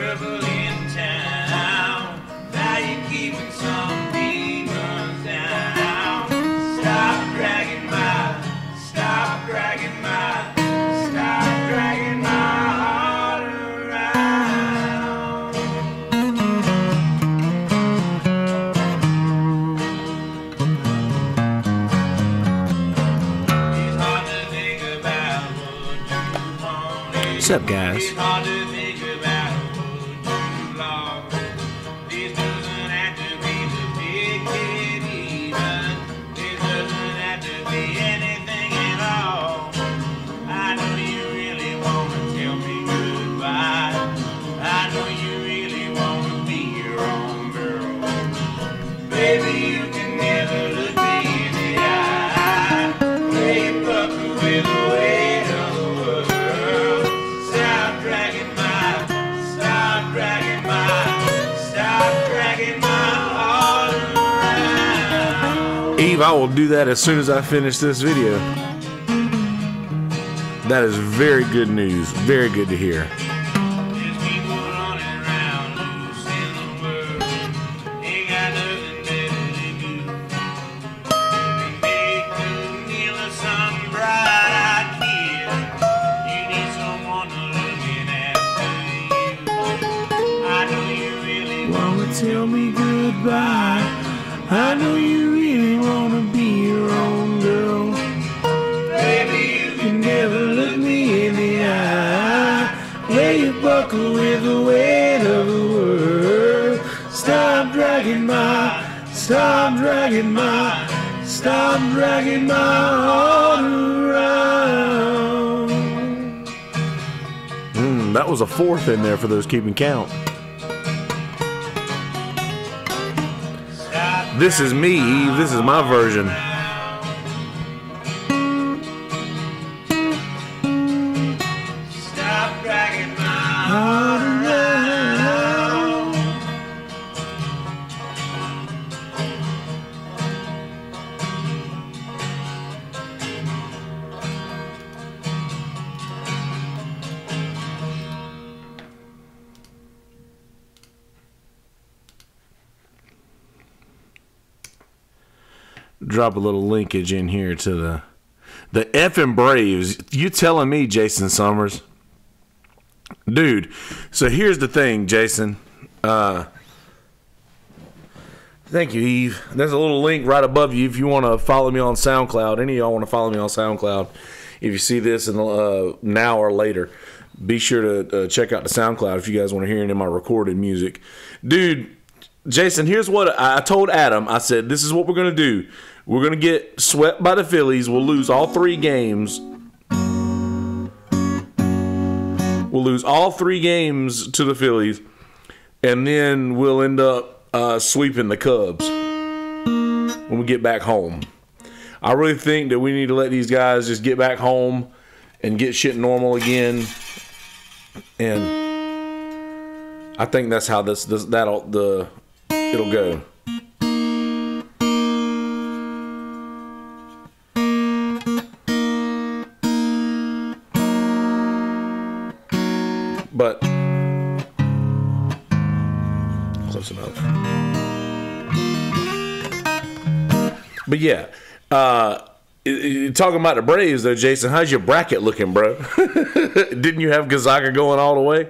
trouble in town. Now you're keeping some demons down. Stop dragging my heart around. It's hard to think about what you want. What's up, guys? It's hard to think about what you lost. This doesn't have to be the big kid even. This doesn't have to be anything at all. I know you really want to tell me goodbye. I know you really want to be your own girl. Baby, you can never look me in the eye. Play buckle with the weight of the world. Stop dragging my heart around. Eve, I will do that as soon as I finish this video. That is very good news. Very good to hear. There's people running around loose in the world. Ain't got nothing better to do. They make the meal of some bright-eyed kid. You need someone to looking after you. I know you really want to tell me goodbye. I know you really want to be your own girl. Baby, you can never look me in the eye. Lay your buckle with the weight of the world. Stop dragging my heart around. That was a fourth in there for those keeping count. This is me, Eve. This is my version. Stop dragging my heart around. Drop a little linkage in here to the effing Braves. You telling me, Jason Summers? Dude, so here's the thing, Jason. Thank you, Eve. There's a little link right above you if you want to follow me on SoundCloud. Any of y'all want to follow me on SoundCloud. If you see this in now or later, be sure to check out the SoundCloud if you guys want to hear any of my recorded music. Dude, Jason, here's what I told Adam. I said, this is what we're going to do. We're going to get swept by the Phillies. We'll lose all 3 games. We'll lose all 3 games to the Phillies. And then we'll end up sweeping the Cubs when we get back home. I really think that we need to let these guys just get back home and get shit normal again. And I think that's how it'll go. But close enough. But yeah, talking about the Braves though, Jason, how's your bracket looking, bro? Didn't you have Gonzaga going all the way?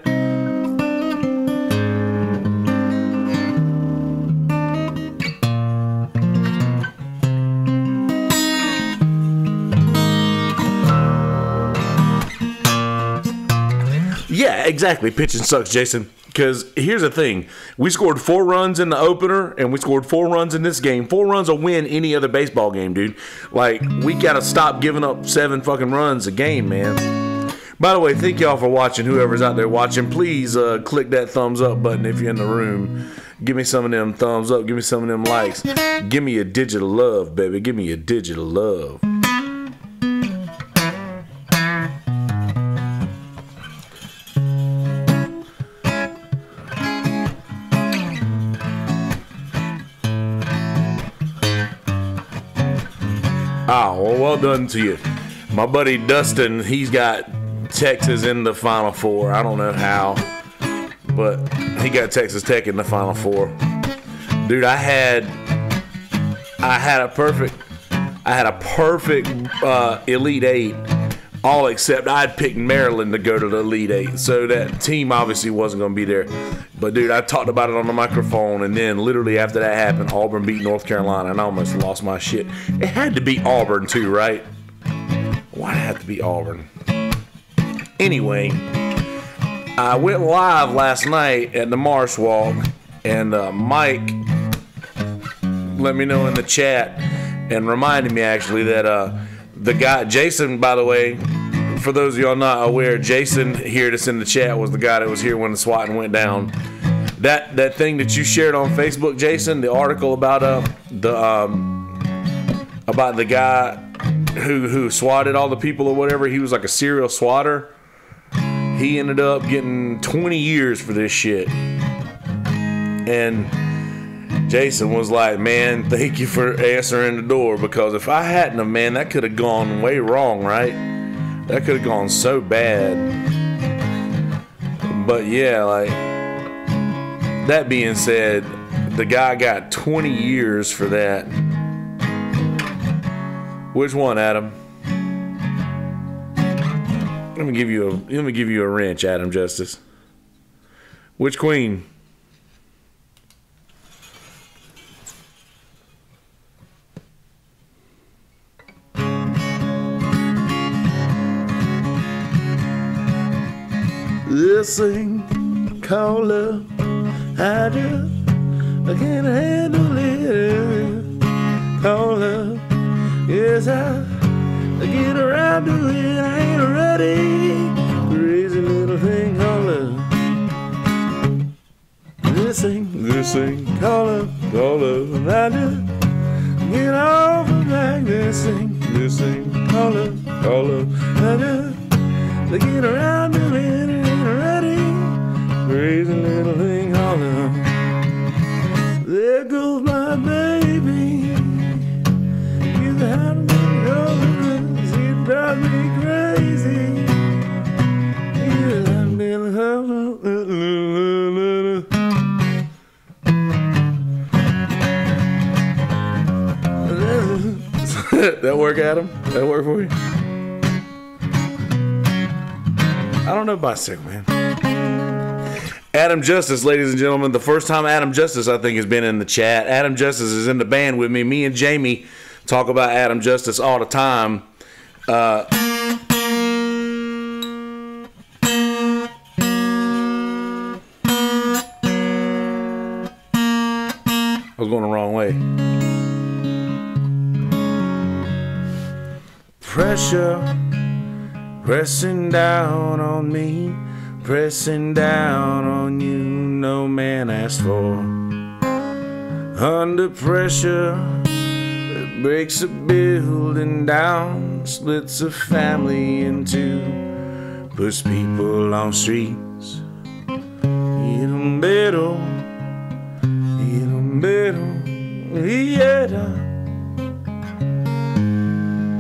Yeah, exactly. Pitching sucks, Jason. Because here's the thing. We scored 4 runs in the opener, and we scored 4 runs in this game. 4 runs will win any other baseball game, dude. Like, we got to stop giving up 7 fucking runs a game, man. By the way, thank y'all for watching. Whoever's out there watching, please click that thumbs up button if you're in the room. Give me some of them thumbs up. Give me some of them likes. Give me a digital love, baby. Give me a digital love. Oh, well done to you. My buddy Dustin, he's got Texas in the Final Four. I don't know how, but he got Texas Tech in the Final Four. Dude, I had a perfect Elite Eight, all except I'd picked Maryland to go to the Elite Eight, so that team obviously wasn't going to be there. But dude, I talked about it on the microphone, and then literally after that happened, Auburn beat North Carolina, and I almost lost my shit. It had to be Auburn too, right? Why'd it have to be Auburn? Anyway, I went live last night at the Marsh Walk, and Mike let me know in the chat and reminded me actually that the guy, Jason, by the way, for those of y'all not aware, Jason here that's in the chat was the guy that was here when the swatting went down. That thing that you shared on Facebook, Jason, the article about the guy who swatted all the people or whatever, he was like a serial swatter. He ended up getting 20 years for this shit. And Jason was like, man, thank you for answering the door, because if I hadn't have, man, that could have gone way wrong, right? That could have gone so bad. But yeah, like, that being said, the guy got 20 years for that. Which one, Adam? Let me give you a wrench, Adam Justice. Which queen? This thing called love, I can't handle it. Called love, yes, I get around to it. I ain't ready. Crazy little thing called love. This thing called love, and I just get off and back. This thing called love, I just get around to it. Ready, crazy little thing called love. There goes my baby. You had me going, it drives me crazy. That work, Adam? That work for you? I don't know bicycle, man. Adam Justice, ladies and gentlemen. The first time Adam Justice, I think, has been in the chat. Adam Justice is in the band with me. Me and Jamie talk about Adam Justice all the time. I was going the wrong way. Pressure pressing down on me, pressing down on you, no man asked for. Under pressure, it breaks a building down, splits a family in two, puts people on streets.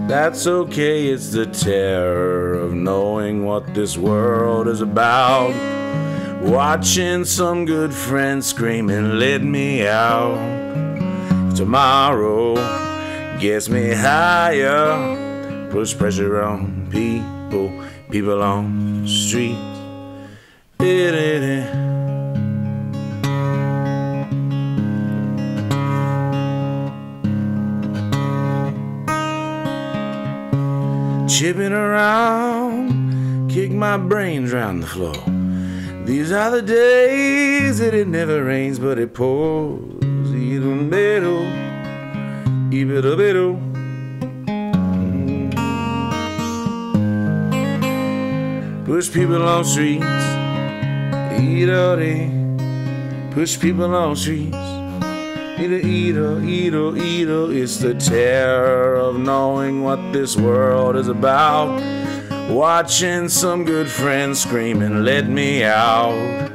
That's okay, it's the terror of knowing what this world is about. Watching some good friends screaming, let me out. Tomorrow gets me higher. Push pressure on people on the street. Chipping around, kick my brains round the floor. These are the days that it never rains, but it pours. Push people on streets. Push people on streets. It's the terror of knowing what this world is about. Watching some good friends screaming, let me out.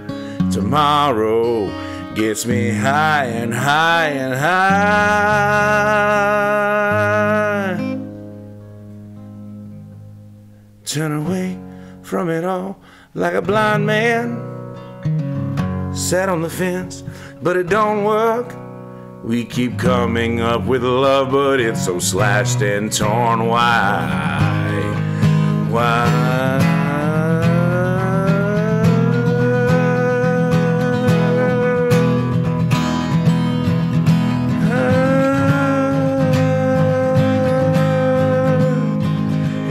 Tomorrow gets me high and high and high. Turn away from it all like a blind man. sat on the fence, but it don't work. We keep coming up with love, but it's so slashed and torn. Why?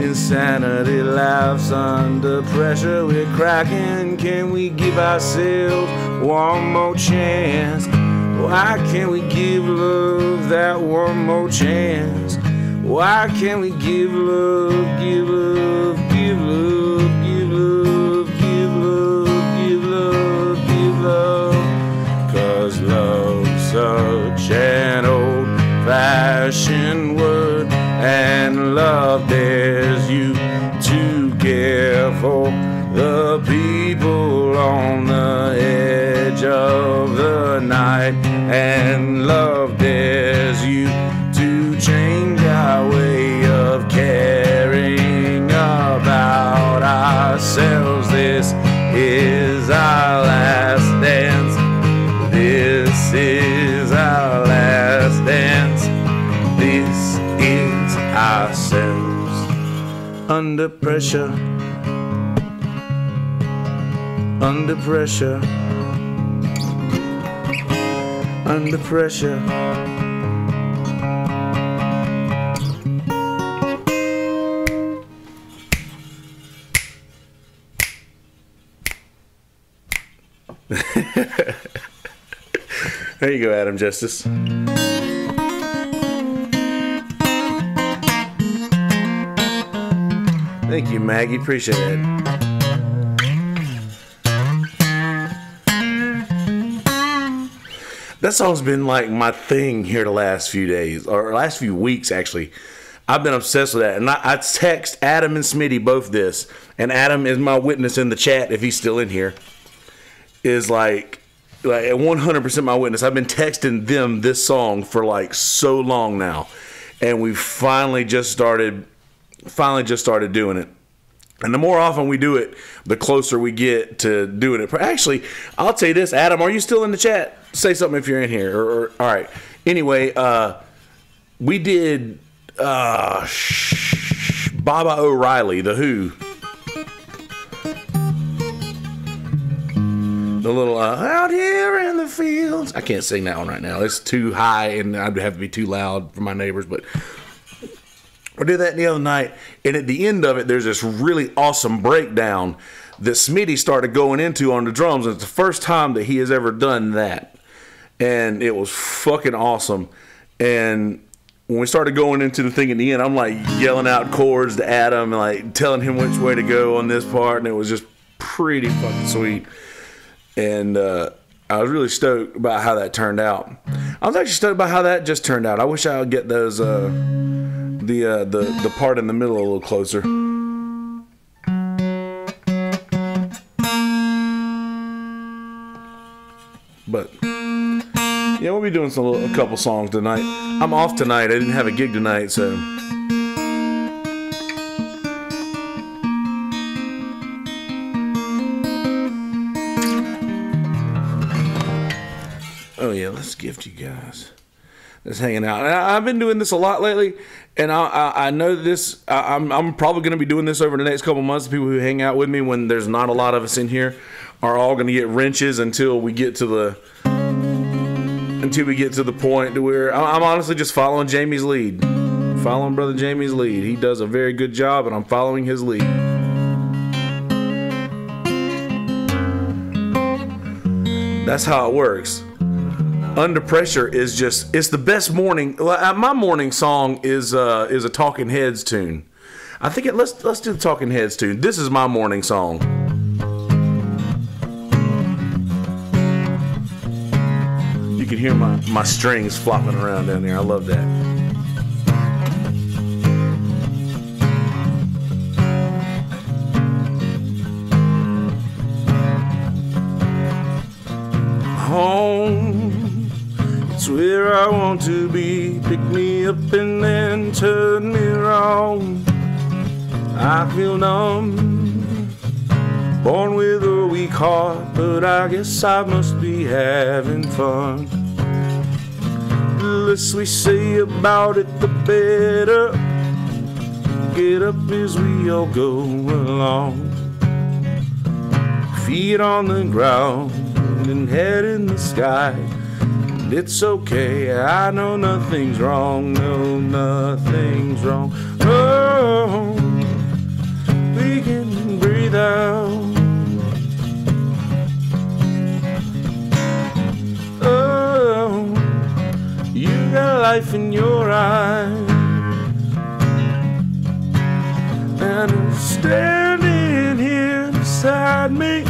Insanity laughs under pressure. We're cracking. Can we give ourselves one more chance? Why can't we give love that one more chance? Why can't we give love, give love, give love, give love, give love, give love, give love? 'Cause love's such an old-fashioned word, and love dares you to care for the people on the edge of the night, and love dares you to change our way of caring about ourselves. This is our last dance. This is our last dance. This is ourselves. Under pressure. Under pressure. Under pressure. There you go, Adam Justice. Thank you, Maggie. Appreciate it. That song's been like my thing here the last few days, or last few weeks, actually. I've been obsessed with that. And I text Adam and Smitty both this. And Adam is my witness in the chat, if he's still in here. Is like 100% my witness. I've been texting them this song for like so long now. And we finally just started doing it. And the more often we do it, the closer we get to doing it. Actually, I'll tell you this, Adam, are you still in the chat? Say something if you're in here. All right. Anyway, we did Baba ORiley, The Who. The little out here in the fields. I can't sing that one right now. It's too high and I'd have to be too loud for my neighbors, but I did that the other night, and at the end of it, there's this really awesome breakdown that Smitty started going into on the drums, and it's the first time that he has ever done that. And it was fucking awesome. And when we started going into the thing at the end, I'm like yelling out chords to Adam, and like telling him which way to go on this part, and it was just pretty fucking sweet. And I was really stoked about how that turned out. I was actually stoked about how that just turned out. I wish I would get those the part in the middle a little closer. But yeah, we'll be doing a couple songs tonight. I'm off tonight. I didn't have a gig tonight, so oh yeah, let's gift you guys. Just hanging out. And I've been doing this a lot lately, and I know this. I'm probably going to be doing this over the next couple months. The people who hang out with me when there's not a lot of us in here are all going to get wrenches until we get to the point to where I'm honestly just following Jamie's lead, following Brother Jamie's lead. He does a very good job, and I'm following his lead. That's how it works. Under Pressure is just, it's the best morning. My morning song is a Talking Heads tune. I think let's do the Talking Heads tune. This is my morning song. You can hear my strings flopping around down there. I love that. Home, it's where I want to be. Pick me up and then turn me around. I feel numb Born with a weak heart, but I guess I must be having fun. The less we say about it, the better. Get up as we all go along. Feet on the ground and head in the sky. And it's okay, I know nothing's wrong. No, nothing's wrong. Oh, we can breathe out. Oh, you got life in your eyes. And I'm standing here beside me.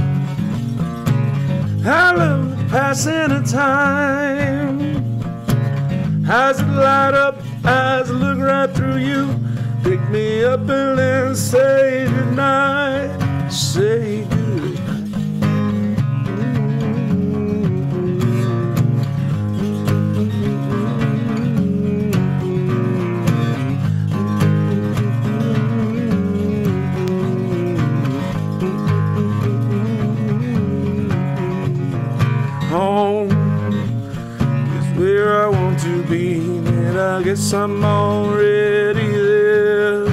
I love passing the time. Eyes that light up, eyes that look right through you. Pick me up and then say goodnight. Say goodnight. Home is where I want to be, and I guess I'm already there.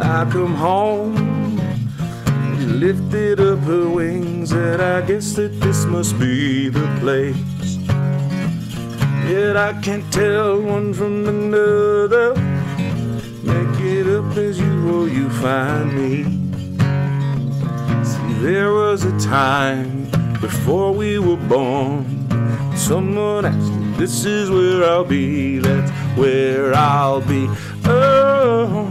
I come home, she lifted up her wings, and I guess that this must be the place. Yet I can't tell one from another. Make it up as you roll, you find me. See, there was a time before we were born, someone asked me, this is where I'll be, that's where I'll be. Oh,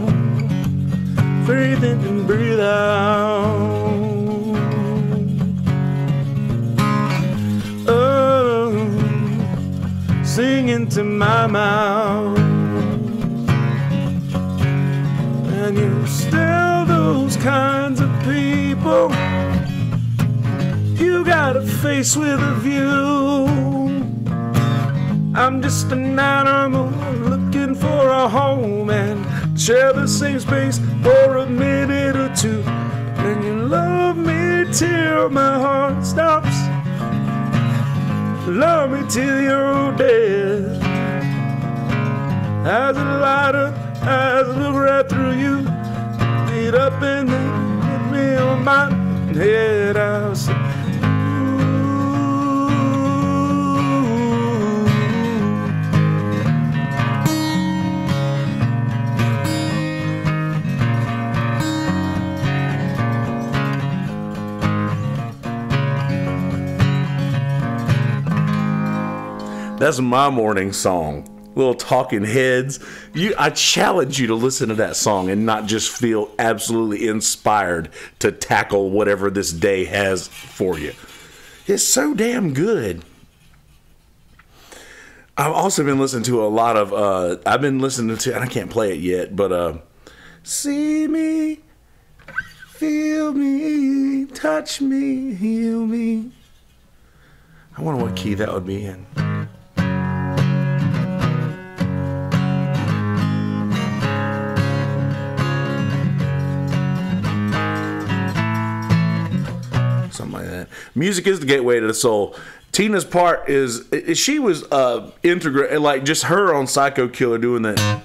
breathe in and breathe out. Oh, sing into my mouth. And you're still those kinds of people. You got a face with a view. I'm just an animal looking for a home and share the same space for a minute or two. And you love me till my heart stops. Love me till you're dead. As a lighter, as I look right through you, get up and then hit me on my head. I'll say, that's my morning song. Little Talking Heads. I challenge you to listen to that song and not just feel absolutely inspired to tackle whatever this day has for you. It's so damn good. I've also been listening to a lot of, I've been listening to, and I can't play it yet, but see me, feel me, touch me, heal me. I wonder what key that would be in. Something like that. Music is the gateway to the soul. Tina's part is she was integrate, like just her on Psycho Killer doing that.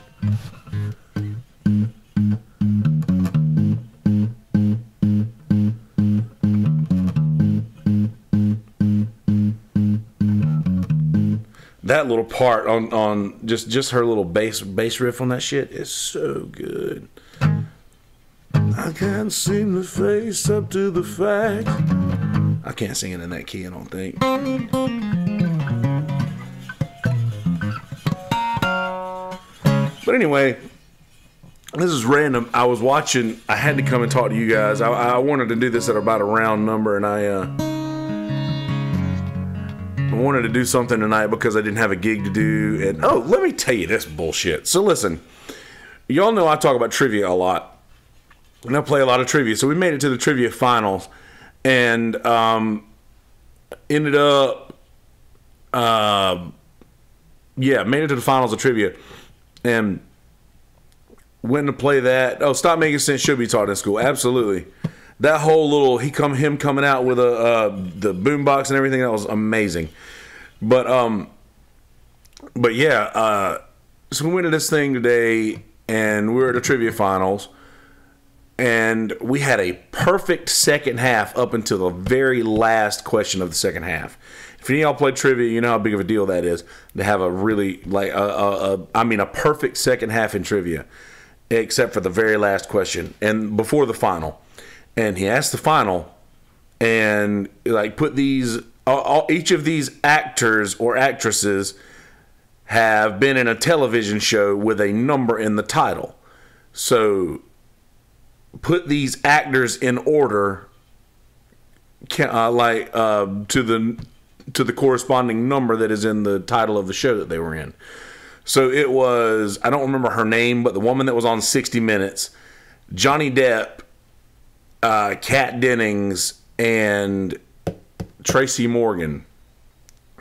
That little part on just her little bass riff on that shit is so good. I can't seem to face up to the fact. I can't sing it in that key, I don't think. But anyway, this is random. I was watching, I had to come and talk to you guys. I wanted to do this at about a round number, and I wanted to do something tonight because I didn't have a gig to do. And oh, let me tell you this bullshit. So listen, y'all know I talk about trivia a lot. And I play a lot of trivia. So we made it to the trivia finals and ended up, made it to the finals of trivia and went to play that. Oh, Stop Making Sense should be taught in school. Absolutely. that whole little him coming out with the boombox and everything, that was amazing. But yeah, so we went to this thing today, and we were at the trivia finals, and we had a perfect second half up until the very last question of the second half. If any of y'all play trivia, you know how big of a deal that is to have a really a perfect second half in trivia, except for the very last question and before the final. And he asked the final, and like put these each of these actors or actresses have been in a television show with a number in the title. So put these actors in order, to the corresponding number that is in the title of the show that they were in. So it was, I don't remember her name, but the woman that was on 60 Minutes, Johnny Depp, Kat Dennings, and Tracy Morgan.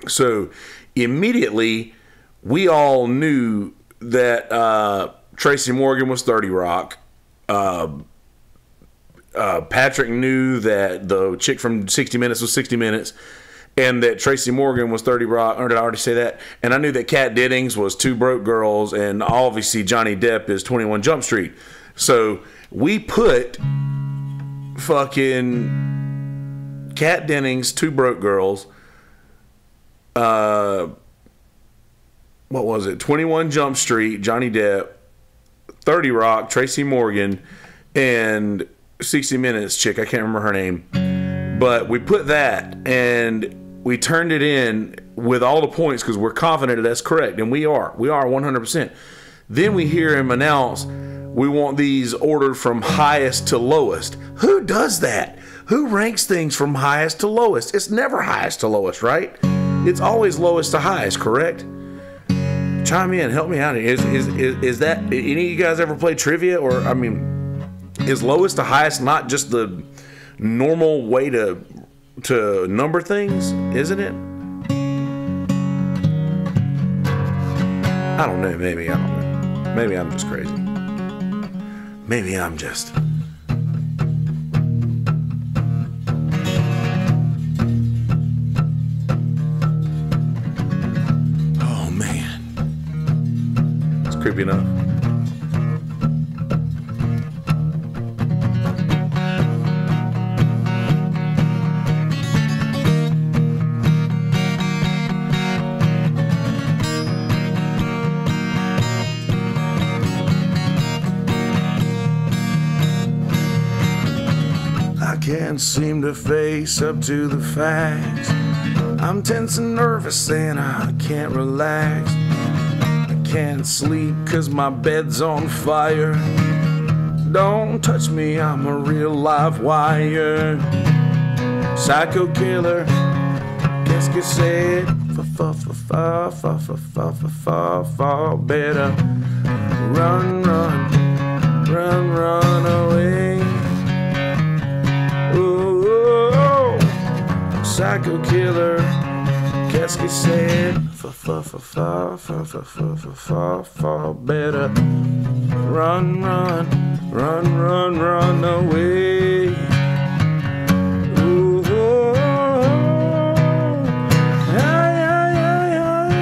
So immediately we all knew that Tracy Morgan was 30 Rock. Patrick knew that the chick from 60 Minutes was 60 Minutes, and that Tracy Morgan was 30 Rock. Or did I already say that? And I knew that Kat Dennings was Two Broke Girls, and obviously Johnny Depp is 21 Jump Street. So we put fucking Kat Dennings, Two Broke Girls, what was it? 21 Jump Street, Johnny Depp, 30 Rock, Tracy Morgan, and 60 Minutes chick, I can't remember her name. But we put that, and we turned it in with all the points because we're confident that that's correct, and we are 100%. Then we hear him announce, we want these ordered from highest to lowest. Who does that? Who ranks things from highest to lowest? It's never highest to lowest, right? It's always lowest to highest, correct? Chime in, help me out here. Is that, any of you guys ever play trivia? Or, I mean, is lowest to highest not just the normal way to number things, isn't it? I don't know. Maybe I don't know. Maybe I'm just crazy. Maybe I'm just. Oh man, it's creepy enough. Can't seem to face up to the facts. I'm tense and nervous and I can't relax. I can't sleep cause my bed's on fire. Don't touch me, I'm a real live wire. Psycho killer, qu'est-ce que c'est? Better run, run, run, run away. Psycho killer, qu'est-ce que c'est? Better run, run, run, run, run away. Ooh, oh, yeah, yeah, yeah, yeah.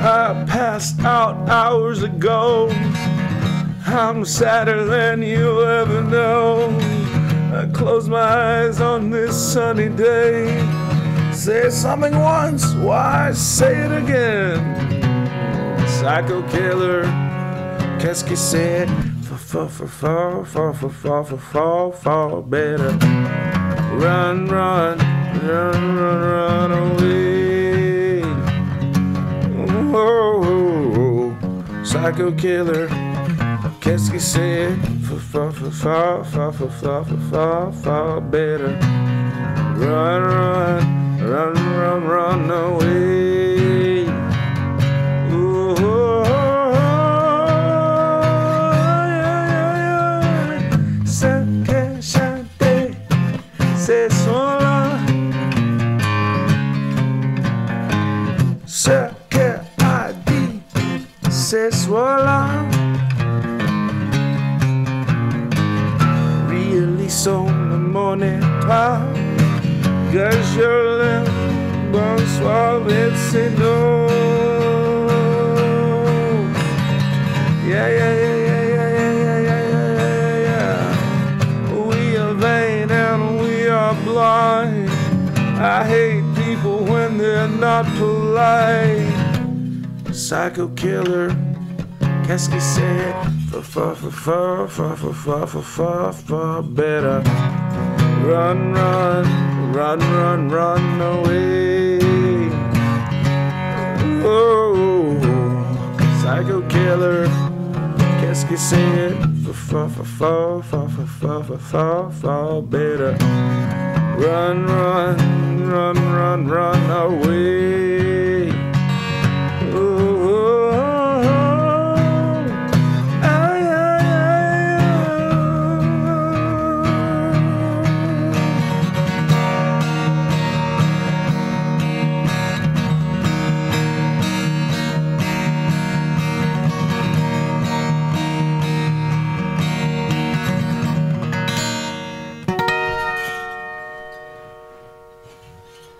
I passed out hours ago. I'm sadder than you'll ever know. I close my eyes on this sunny day. Say something once, why say it again? Psycho killer, qu'est-ce que c'est? Better run, run, run, run, run away. Oh, psycho killer, qu'est-ce que c'est? Better run, run, run, run, run away. Ooh, yeah, yeah, yeah. Ce que chanter, c'est son-là. Ce que I swallow. Release on the morning cloud. Cause your lips won't swallow it, say no. Yeah, yeah, yeah, yeah, yeah, yeah, yeah, yeah, yeah. We are vain and we are blind. I hate people when they're not polite. Psycho killer, qu'est-ce que c'est? For better. Run, run, run, run, run away. Oh, psycho killer, qu'est-ce que c'est? For better. Run, run, run, run, run away. Oh, ay, ay,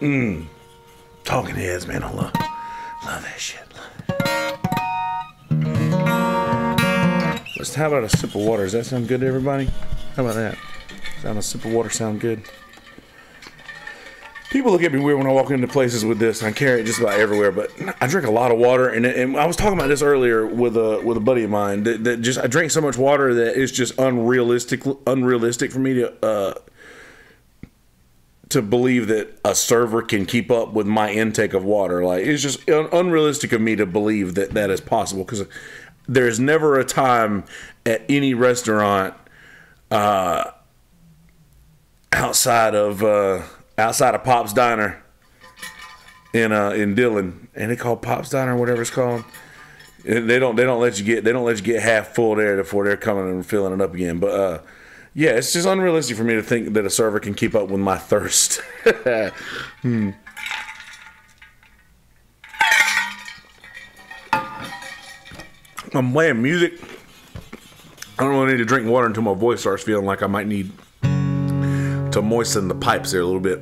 ay, Talking Heads, man, I love that shit. How about a sip of water? Does that sound good to everybody? How about that? Sound a sip of water sound good? People look at me weird when I walk into places with this, and I carry it just about everywhere. But I drink a lot of water, and I was talking about this earlier with a buddy of mine. That just I drink so much water that it's just unrealistic for me to believe that a server can keep up with my intake of water. Like, it's just unrealistic of me to believe that that is possible, because there's never a time at any restaurant outside of Pop's Diner in Dillon, and they call Pop's Diner, whatever it's called. They don't let you get half full there before they're coming and filling it up again. But yeah, it's just unrealistic for me to think that a server can keep up with my thirst. I'm playing music. I don't really need to drink water until my voice starts feeling like I might need to moisten the pipes there a little bit.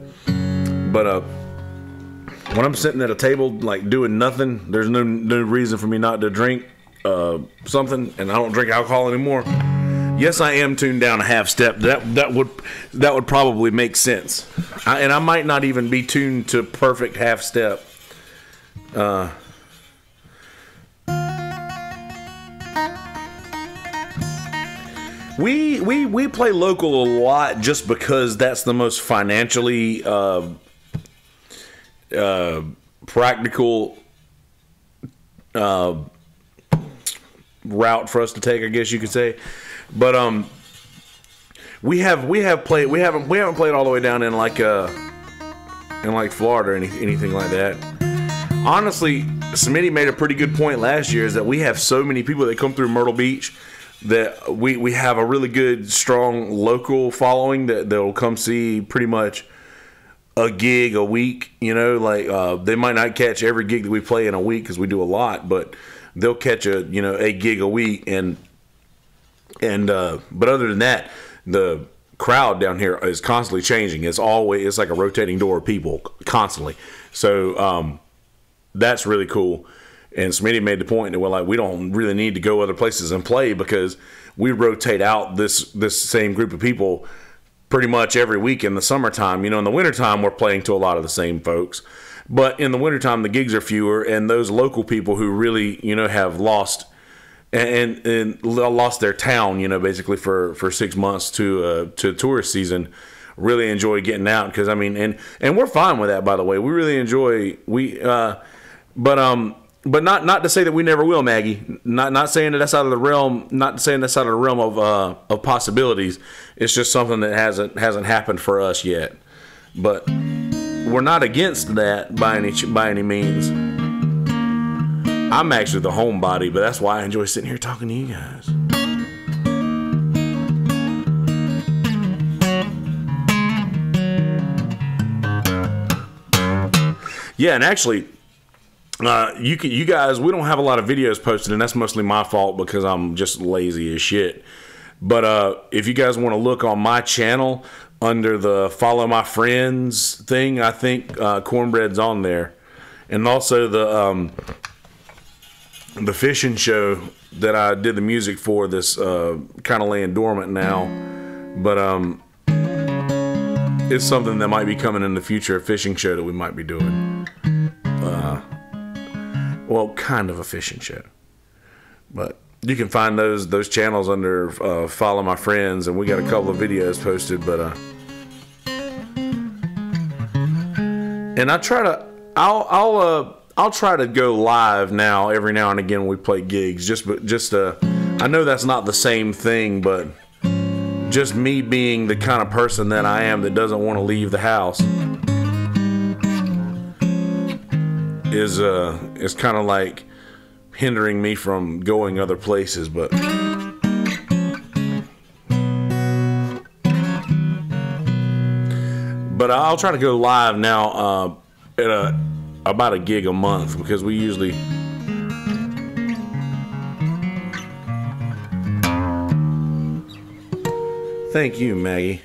But when I'm sitting at a table like doing nothing, there's no reason for me not to drink something, and I don't drink alcohol anymore. Yes, I am tuned down a half step. That would probably make sense. And I might not even be tuned to perfect half step. We play local a lot just because that's the most financially practical route for us to take, I guess you could say. But we haven't played all the way down in like Florida or anything like that. Honestly, Smitty made a pretty good point last year, is that we have so many people that come through Myrtle Beach that we have a really good, strong local following that'll come see pretty much a gig a week. You know, like they might not catch every gig that we play in a week because we do a lot, but they'll catch a gig a week. But other than that, the crowd down here is constantly changing. It's like a rotating door of people constantly. So that's really cool. And Smitty made the point that we don't really need to go other places and play, because we rotate out this same group of people pretty much every week in the summertime. In the wintertime, we're playing to a lot of the same folks. But in the wintertime, the gigs are fewer, and those local people who really, have lost and lost their town, basically for 6 months to tourist season, really enjoy getting out. Because and we're fine with that, by the way. We really enjoy but not to say that we never will, Maggie. Not saying that that's out of the realm. Not saying that's out of the realm of possibilities. It's just something that hasn't happened for us yet. But we're not against that by any means. I'm actually the homebody, but that's why I enjoy sitting here talking to you guys. Yeah, and actually, you guys, we don't have a lot of videos posted, and that's mostly my fault because I'm just lazy as shit. But if you guys want to look on my channel under the follow my friends thing, I think Cornbread's on there, and also the fishing show that I did the music for. This kind of laying dormant now, but it's something that might be coming in the future. A fishing show that we might be doing. Well, kind of a fishing show, but you can find those channels under follow my friends, and we got a couple of videos posted. But and I'll try to go live now every now and again when we play gigs. I know that's not the same thing, but just me being the kind of person that I am that doesn't want to leave the house is kind of like hindering me from going other places. But I'll try to go live now at about a gig a month, because we usually thank you, Maggie.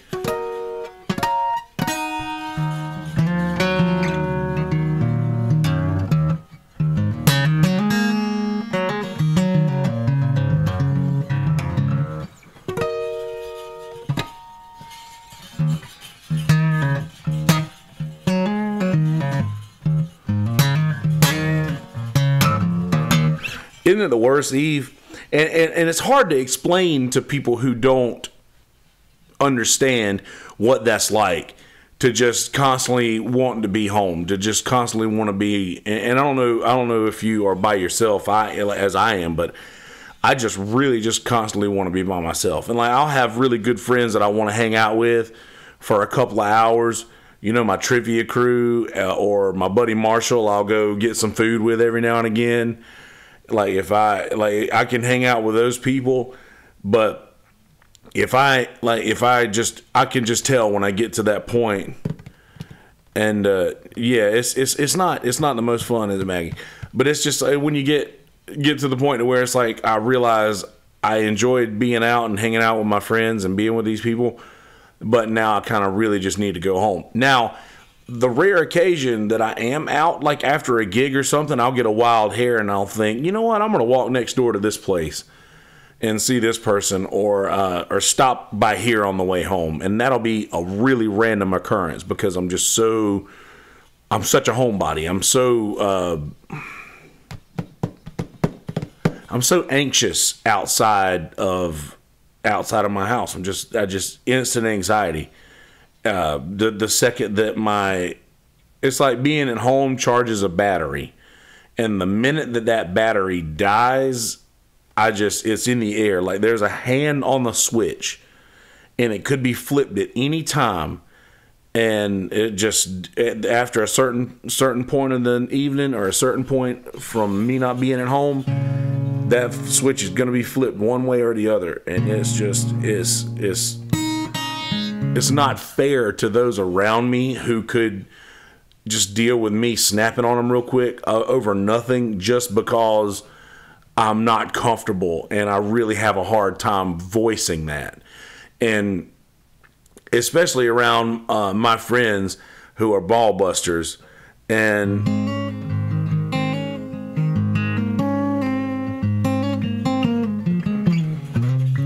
Isn't it the worst, Eve? And it's hard to explain to people who don't understand what that's like, to just constantly wanting to be home, to just constantly want to be. And I don't know if you are by yourself, as I am, but I just really just constantly want to be by myself. And like, I'll have really good friends that I want to hang out with for a couple of hours. You know, my trivia crew, or my buddy Marshall, I'll go get some food with every now and again. Like, I can hang out with those people, but I can just tell when I get to that point. And yeah, it's not the most fun, is it, Maggie? But it's just when you get to the point where it's like, I realize I enjoyed being out and hanging out with my friends and being with these people, but now I kind of really just need to go home. Now, the rare occasion that I am out, like after a gig or something, I'll get a wild hair and I'll think, you know what, I'm going to walk next door to this place and see this person, or stop by here on the way home. And that'll be a really random occurrence, because I'm such a homebody. I'm so anxious outside of my house. I just instant anxiety. The second that it's like being at home charges a battery, and the minute that battery dies, it's in the air. Like there's a hand on the switch, and it could be flipped at any time. And it just, after a certain point of the evening, or a certain point from me not being at home, that switch is going to be flipped one way or the other. And it's not fair to those around me who could just deal with me snapping on them real quick over nothing, just because I'm not comfortable and I really have a hard time voicing that. And especially around my friends who are ball busters. And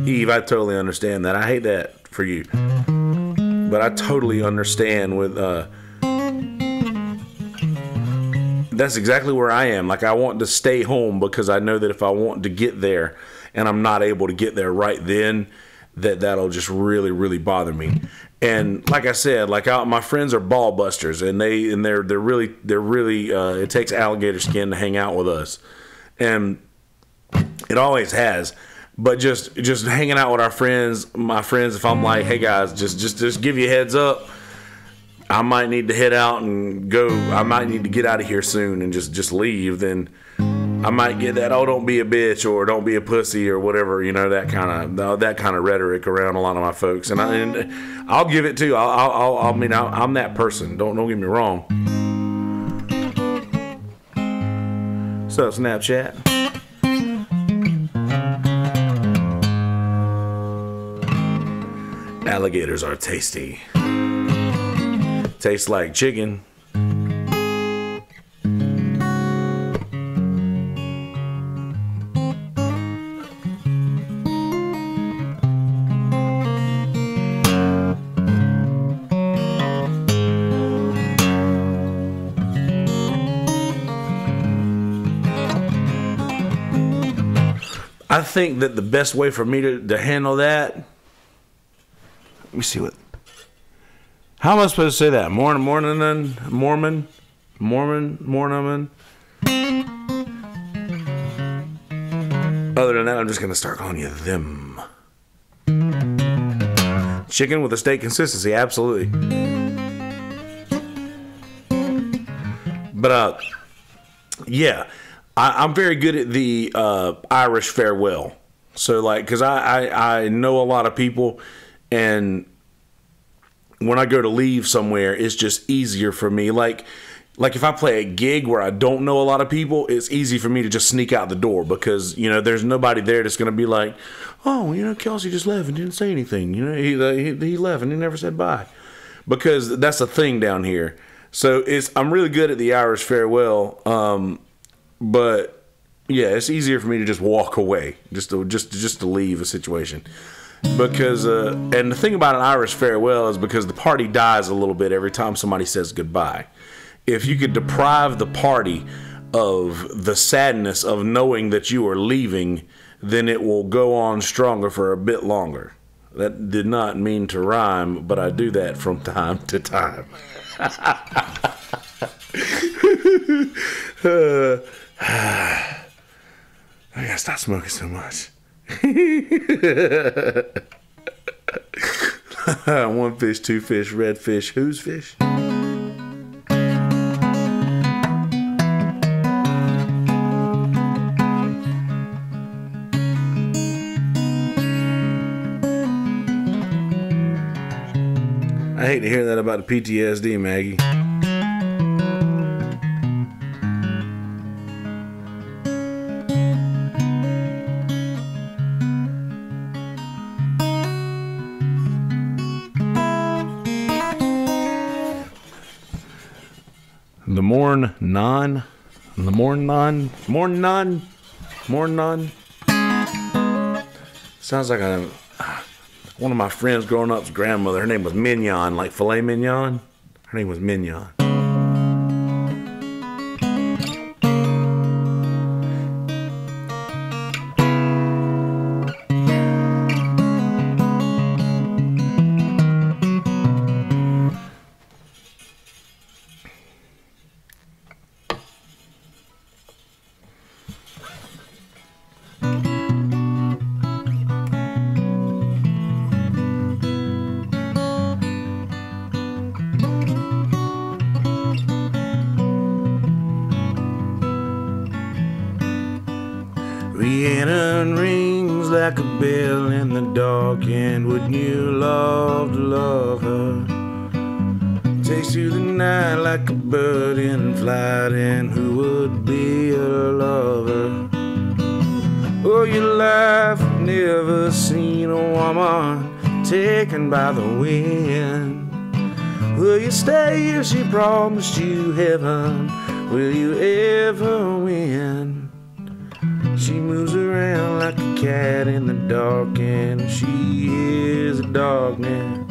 Eve, I totally understand that. I hate that for you. But I totally understand with that's exactly where I am. Like, I want to stay home because I know that if I want to get there and I'm not able to get there right then, that'll just really, really bother me. And like I said, my friends are ball busters, and they're really it takes alligator skin to hang out with us, and it always has. But just hanging out with my friends, if I'm like, hey guys, just give you a heads up, I might need to head out and go. I might need to get out of here soon and just leave. Then I might get that, oh, don't be a bitch, or don't be a pussy, or whatever, that kind of rhetoric around a lot of my folks. And I'll give it too. I'm that person. Don't get me wrong. What's up, Snapchat? Alligators are tasty. Tastes like chicken. I think that the best way for me to handle that. Let me see what. How am I supposed to say that? Mormon. Other than that, I'm just gonna start calling you them. Chicken with a steak consistency, absolutely. But yeah. I'm very good at the Irish farewell. So, like, because I know a lot of people, and when I go to leave somewhere, it's just easier for me. Like if I play a gig where I don't know a lot of people, it's easy for me to just sneak out the door because, you know, there's nobody there that's going to be like, oh, you know, Kelsey just left and didn't say anything. You know, he left and he never said bye. Because that's a thing down here. So I'm really good at the Irish farewell. But yeah, it's easier for me to just walk away, just to leave a situation, because and the thing about an Irish farewell is because the party dies a little bit every time somebody says goodbye. If you could deprive the party of the sadness of knowing that you are leaving, then it will go on stronger for a bit longer. That did not mean to rhyme, but I do that from time to time. I gotta stop smoking so much. One fish, two fish, red fish, whose fish? I hate to hear that about the PTSD, Maggie. The morn non. Sounds like one of my friends growing up's grandmother. Her name was Mignon, like filet mignon. Her name was Mignon. Rhiannon rings like a bell in the dark, and wouldn't you love to love her? Takes through the night like a bird in flight, and who would be a lover? Oh, your life, never seen a woman taken by the wind. Will you stay if she promised you heaven? Will you ever win? She moves around like a cat in the dark, and she is a darkness.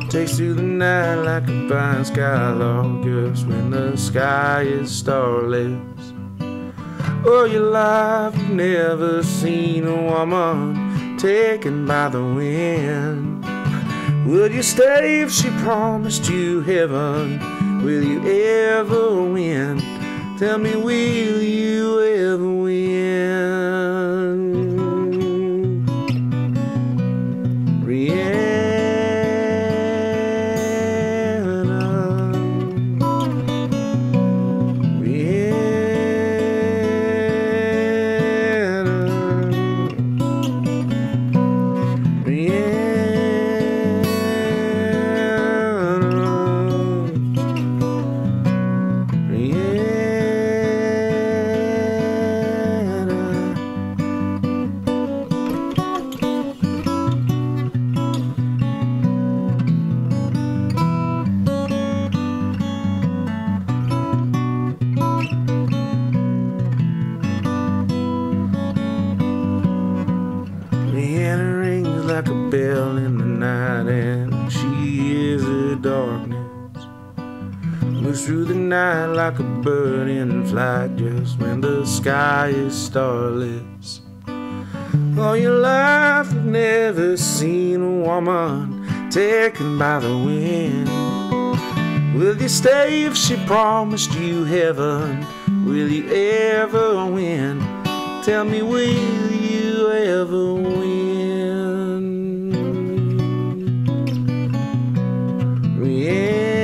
Takes through the night like a fine skylark, just when the sky is starless. Oh, your life, you've never seen a woman taken by the wind. Would you stay if she promised you heaven? Will you ever win? Tell me, will you ever win? Rihanna rings like a bell in the night, and she is a darkness. Moves through the night like a bird in flight, just when the sky is starless. All your life you've never seen a woman taken by the wind. Will you stay if she promised you heaven? Will you ever win? Tell me, will you ever win? Rihanna,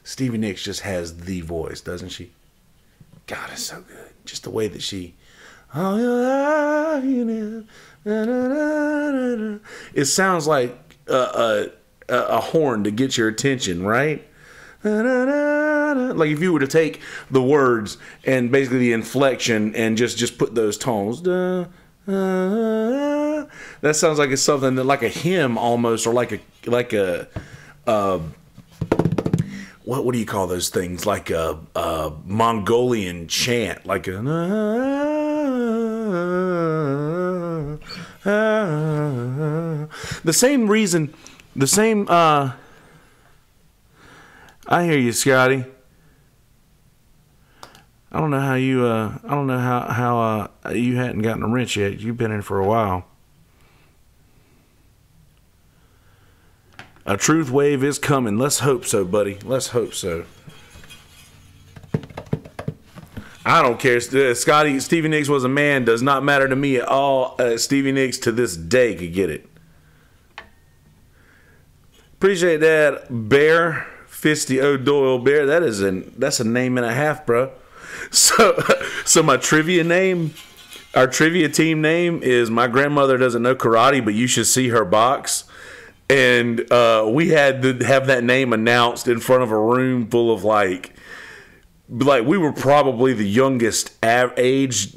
Stevie Nicks just has the voice, doesn't she? God, it's so good. Just the way that she... Oh, you know, it sounds like a horn to get your attention, right? Like if you were to take the words and basically the inflection and just put those tones... that sounds like it's something that, like a hymn almost, or like a what do you call those things? Like a Mongolian chant, like a. The same reason, the same. I hear you, Scotty. I don't know how you. I don't know how you hadn't gotten a wrench yet. You've been in for a while. A truth wave is coming. Let's hope so, buddy. Let's hope so. I don't care. Scotty, Stevie Nicks was a man. Does not matter to me at all. Stevie Nicks to this day could get it. Appreciate that, Bear. Fisty O'Doyle Bear. That's a name and a half, bro. So my trivia name, our trivia team name is My Grandmother Doesn't Know Karate, But You Should See Her Box. And we had to have that name announced in front of a room full of like we were probably the youngest average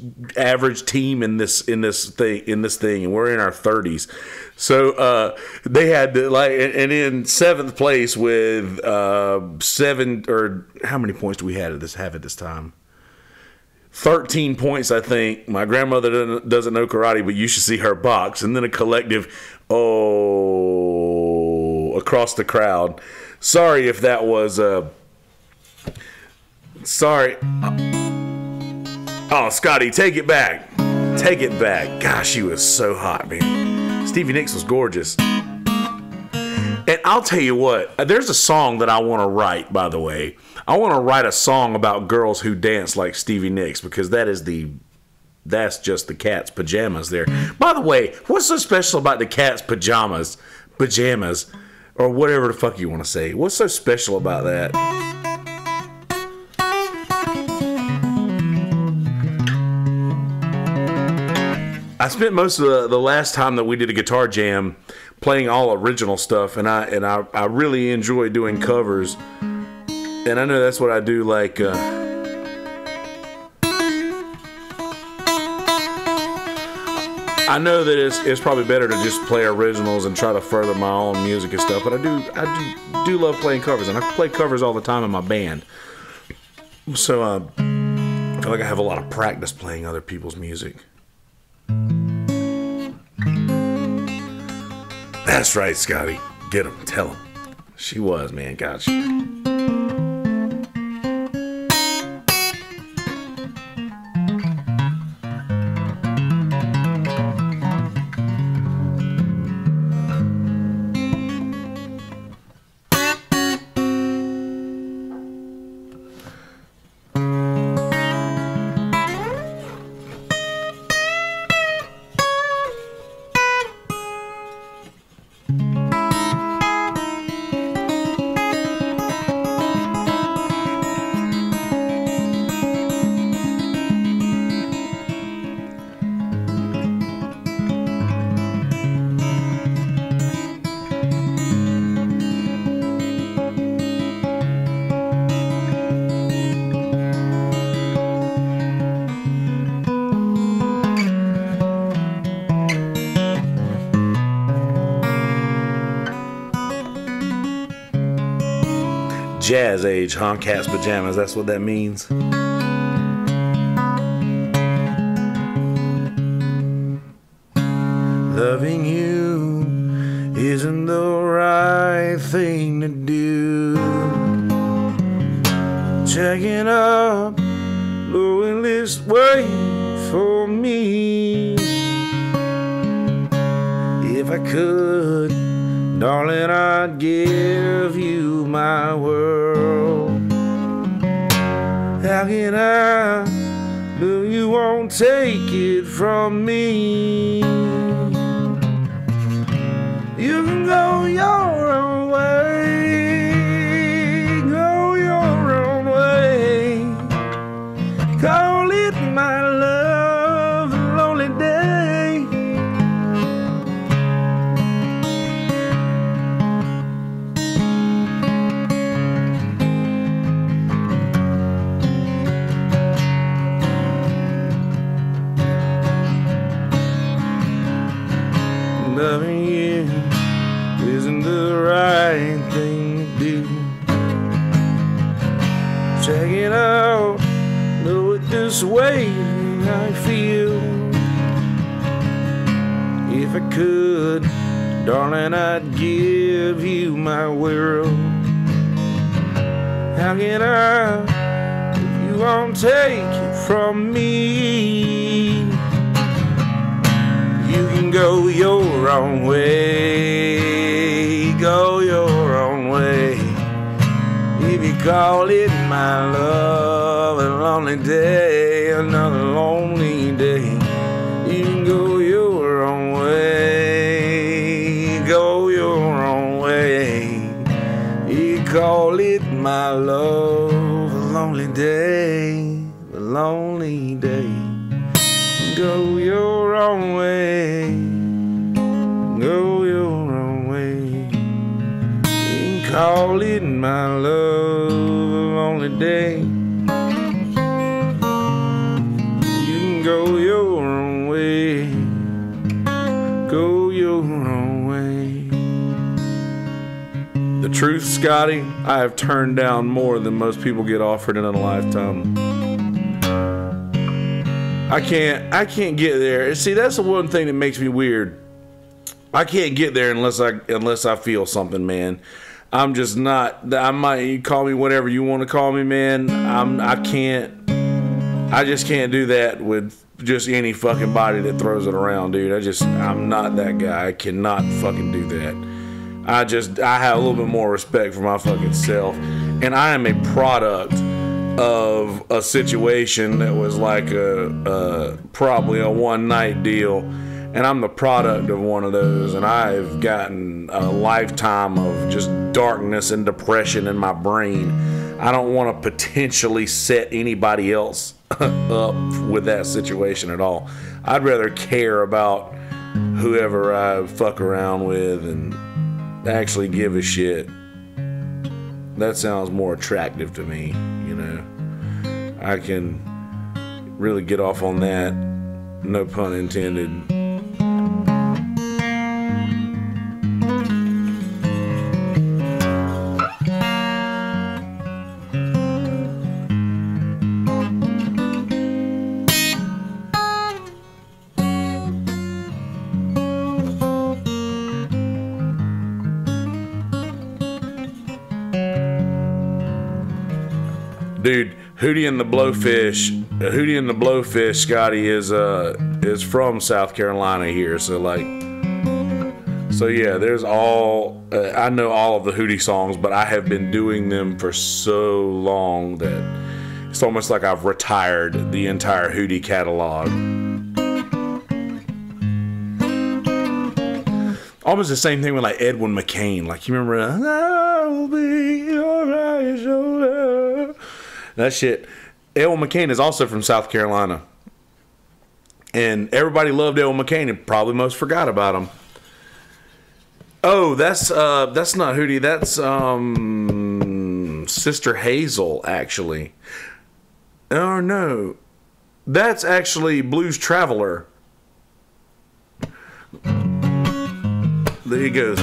team in this thing, and we're in our 30s. So they had to and in 7th place with 7, or how many points do we have at this time? 13 points, I think. My Grandmother Doesn't Know Karate, But You Should See Her Box. And then a collective, across the crowd. Sorry if that was, sorry. Oh, Scotty, take it back. Take it back. Gosh, she was so hot, man. Stevie Nicks was gorgeous. And I'll tell you what, there's a song that I want to write, by the way. I want to write a song about girls who dance like Stevie Nicks, because that's just the cat's pajamas there. By the way, what's so special about the cat's pajamas, or whatever the fuck you want to say? What's so special about that? I spent most of the last time that we did a guitar jam playing all original stuff, and I really enjoy doing covers. And I know that's what I do, like, I know that it's probably better to just play originals and try to further my own music and stuff, but I do love playing covers, and I play covers all the time in my band. So I feel like I have a lot of practice playing other people's music. That's right, Scotty. Get him, tell him. She was, man, gotcha. jazz age, huh? Cat's pajamas, that's what that means. Loving you isn't the right thing to do. Checking up, blowing this way for me. If I could, darling, I'd give you my world. How can I know you won't take it from me? You can go your own way, go your own way. Call it my love, a lonely day. Loving you isn't the right thing to do. Check it out, know it this way I feel. If I could, darling, I'd give you my world. How can I, if you won't take it from me? You can go your own way, go your own way. If you call it my love, a lonely day, another lonely day. You can go your own way, go your own way. You call it my love, a lonely day, a lonely day. Go your own way, go your own way. You can call it my love, a lonely day. You can go your own way, go your own way. The truth, Scotty, I have turned down more than most people get offered in a lifetime. I can't get there. See, that's the one thing that makes me weird. I can't get there unless I feel something, man. I'm just not. You call me whatever you want to call me, man. I just can't do that with just any fucking body that throws it around, dude. I'm not that guy. I cannot fucking do that. I have a little bit more respect for my fucking self, and I am a product of a situation that was like probably a one-night deal, and I'm the product of one of those, and I've gotten a lifetime of just darkness and depression in my brain. I don't want to potentially set anybody else up with that situation at all. I'd rather care about whoever I fuck around with and actually give a shit. That sounds more attractive to me, you know. I can really get off on that, no pun intended. Dude, Hootie and the Blowfish, Scotty, is from South Carolina here. So yeah, there's I know all of the Hootie songs, but I have been doing them for so long that it's almost like I've retired the entire Hootie catalog. Almost the same thing with like Edwin McCain. Like, you remember, I'll be your right shoulder. That shit. Edwin McCain is also from South Carolina. And everybody loved Edwin McCain and probably most forgot about him. Oh, that's not Hootie. That's Sister Hazel, actually. Oh, no. That's actually Blues Traveler. There he goes.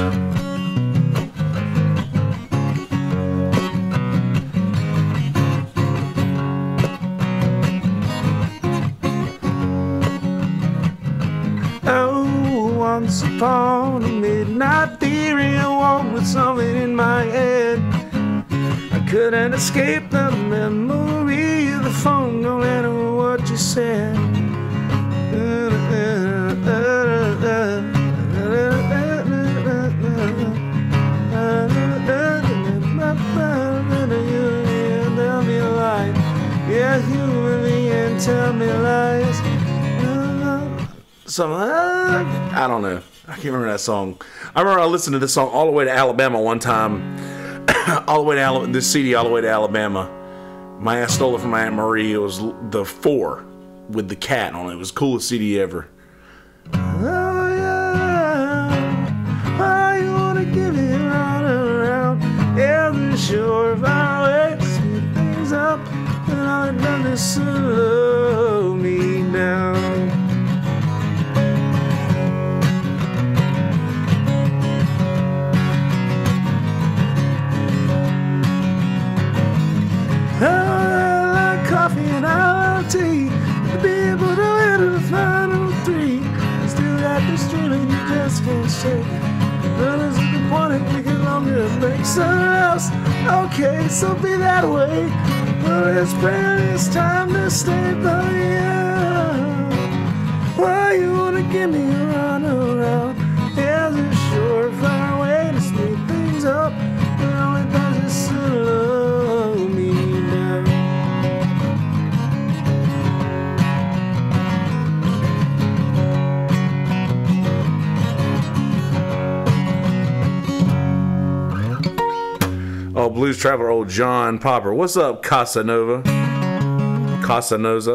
upon a midnight theory. I walked with something in my head. I couldn't escape the memory of the phone, no matter what you said. Yeah, humor me and tell me lies. Something I don't know. I can't remember that song. I remember I listened to this song all the way to Alabama one time. All the way to this CD all the way to Alabama. My aunt stole it from my Aunt Marie. It was the 4 with the cat on it. It was the coolest CD ever. Oh yeah, why you wanna give me round and around? Every shore far away, speed things up, and all it done is slow me down. I like coffee and I love tea. The people do it to the final 3. Still got this feeling you just can't shake. But it's the point it take it longer to make something else. Okay, so be that way. But it's precious time to stay by you. Why you wanna give me a run around? There's a short far way to speed things up, but all it does is slow me down. Oh, Blues Traveler, old John Popper. What's up, Casanova? Casanova.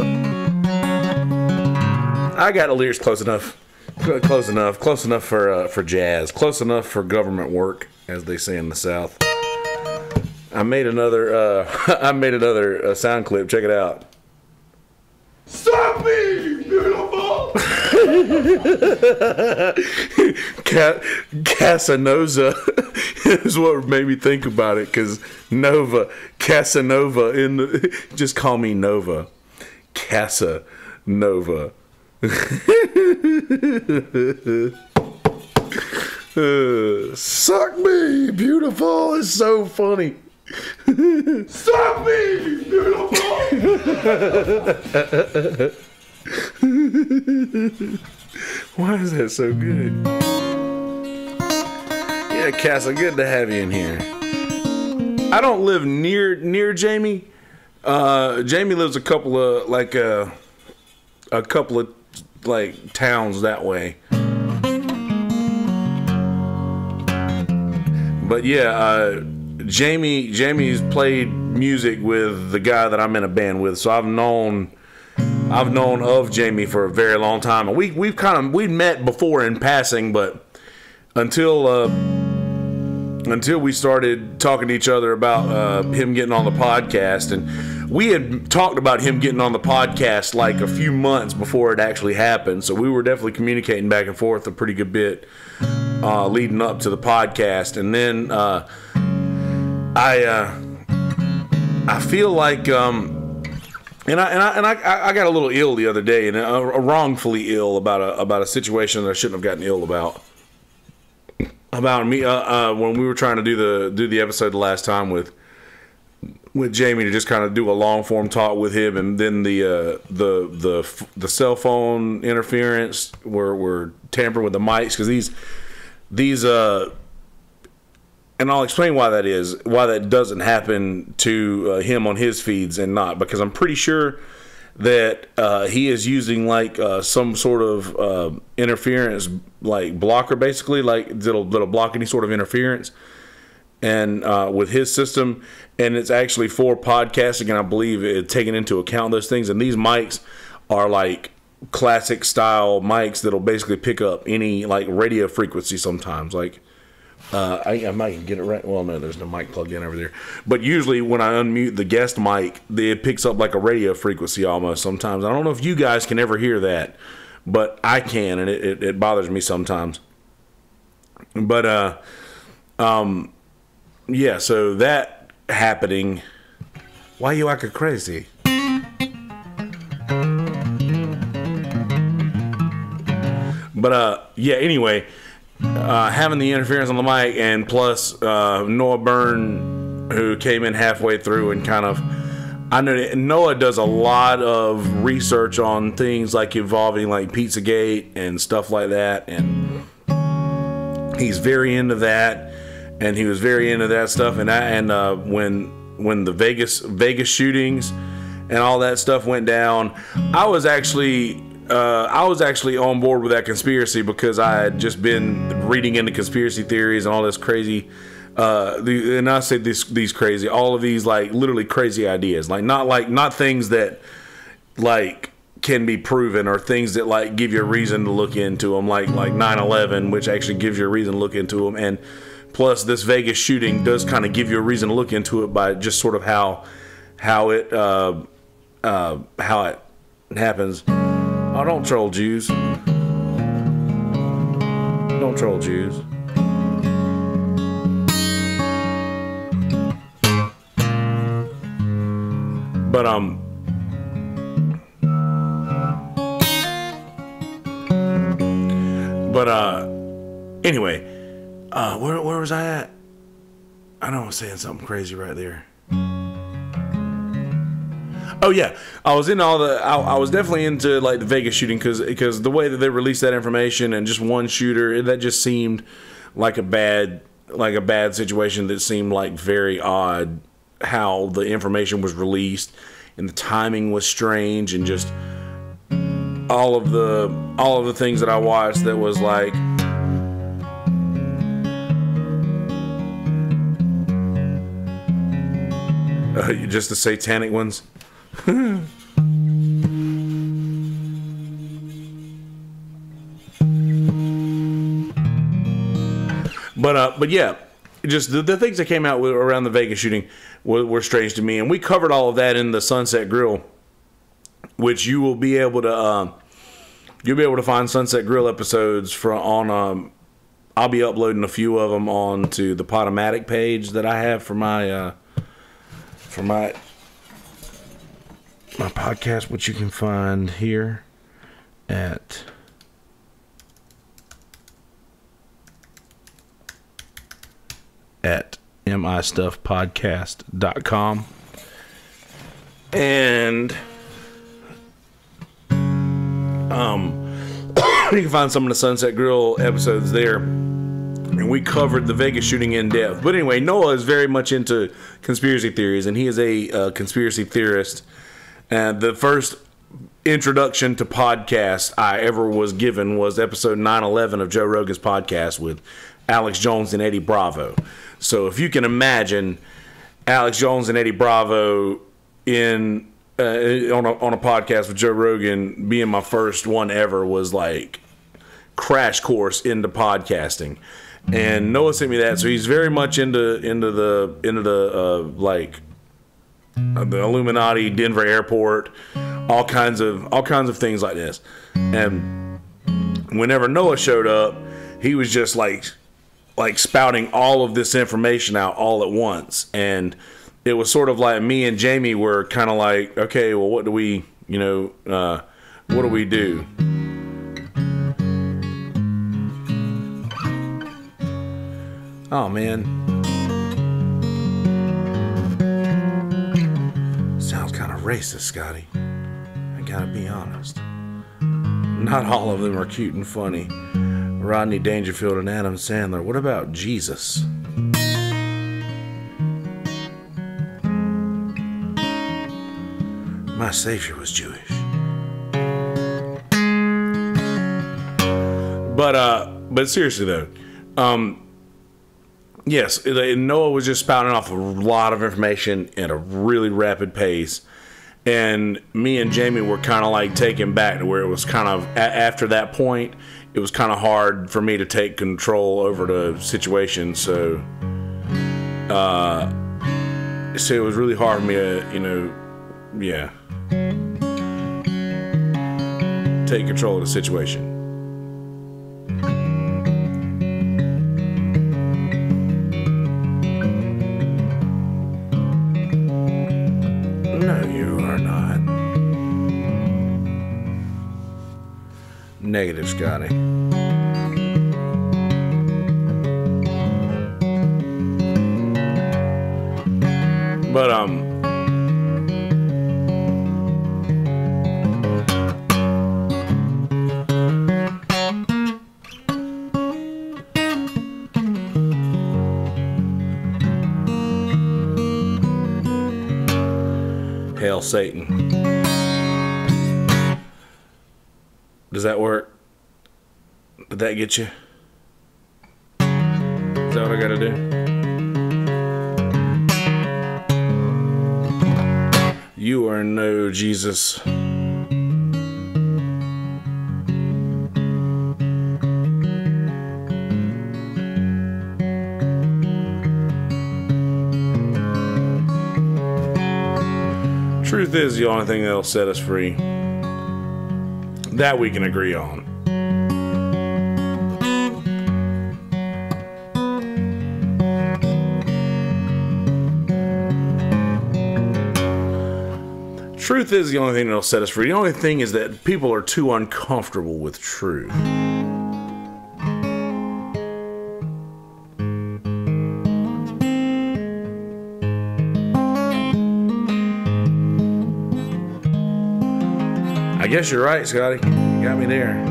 I got the lyrics close enough. Close enough for jazz. Close enough for government work, as they say in the South. I made another sound clip. Check it out. Stop me, beautiful. Casanova is what made me think about it, because Casanova just call me Nova. Casanova. Suck me, beautiful. It's so funny. Suck me, beautiful. Why is that so good? Yeah, Casa, good to have you in here. I don't live near Jamie. Jamie lives a couple of towns that way. But yeah, Jamie's played music with the guy that I'm in a band with, so I've known of Jamie for a very long time, and we'd met before in passing, but until we started talking to each other about him getting on the podcast, and we had talked about him getting on the podcast like a few months before it actually happened, so we were definitely communicating back and forth a pretty good bit leading up to the podcast. And then I feel like I got a little ill the other day, and wrongfully ill about a situation that I shouldn't have gotten ill about. About me when we were trying to do the episode the last time with Jamie, to just kind of do a long form talk with him, and then the cell phone interference were tampering with the mics, because these and I'll explain why that doesn't happen to him on his feeds and not, because I'm pretty sure that he is using like some sort of interference like blocker, basically, like that'll block any sort of interference, and with his system, and it's actually for podcasting, and I believe it's taking into account those things. And these mics are like classic style mics that'll basically pick up any like radio frequency sometimes, like I might get it right. Well, no, there's no mic plugged in over there. But usually when I unmute the guest mic, it picks up like a radio frequency almost sometimes. I don't know if you guys can ever hear that, but I can, and it bothers me sometimes. But yeah, so that happening. Why you acting crazy? But yeah, anyway, having the interference on the mic, and plus Noah Byrne, who came in halfway through and kind of, I know that Noah does a lot of research on things like involving like Pizzagate and stuff like that, and he's very into that, and he was very into that stuff. And when the Vegas shootings and all that stuff went down, I was actually on board with that conspiracy, because I had just been reading into conspiracy theories and all this crazy, and I say these crazy, all of these like literally crazy ideas, not things that like can be proven, or things that like give you a reason to look into them, like 9/11, which actually gives you a reason to look into them, and plus this Vegas shooting does kind of give you a reason to look into it by just sort of how it happens. Oh, don't troll Jews. Don't troll Jews. But anyway, where was I at? I know I was saying something crazy right there. Oh yeah, I was in all the. I was definitely into like the Vegas shooting, because the way that they released that information, and just one shooter, that just seemed like a bad situation. That seemed like very odd how the information was released, and the timing was strange, and just all of the things that I watched that was like. Just the satanic ones. But yeah, just the things that came out around the Vegas shooting were strange to me, and we covered all of that in the Sunset Grill, which you will be able to you'll be able to find Sunset Grill episodes on. I'll be uploading a few of them onto the Podomatic page that I have for my podcast, which you can find here at mistuffpodcast.com, and you can find some of the Sunset Grill episodes there, and we covered the Vegas shooting in depth. But anyway, Noah is very much into conspiracy theories, and he is a conspiracy theorist. And the first introduction to podcasts I ever was given was episode 911 of Joe Rogan's podcast with Alex Jones and Eddie Bravo. So if you can imagine Alex Jones and Eddie Bravo on a podcast with Joe Rogan being my first one ever, was like crash course into podcasting. And Noah sent me that, so he's very much into the Illuminati, Denver airport, all kinds of things like this. And whenever Noah showed up, he was just like spouting all of this information out all at once, and it was sort of like me and Jamie were kind of like, okay, well, what do we do? Oh man, sounds kind of racist, Scotty. I gotta be honest. Not all of them are cute and funny. Rodney Dangerfield and Adam Sandler. What about Jesus? My Savior was Jewish. But seriously though, yes, Noah was just spouting off a lot of information at a really rapid pace, and me and Jamie were kind of like taken back to where it was kind of after that point, it was kind of hard for me to take control over the situation. So it was really hard for me to, take control of the situation. No, you are not. Negative, Scotty. But Hail Satan. Does that work? Did that get you? Is that what I gotta do? You are no Jesus. Truth is the only thing that'll set us free. That we can agree on. Truth is the only thing that'll set us free. The only thing is that people are too uncomfortable with truth. I guess you're right, Scotty. You got me there.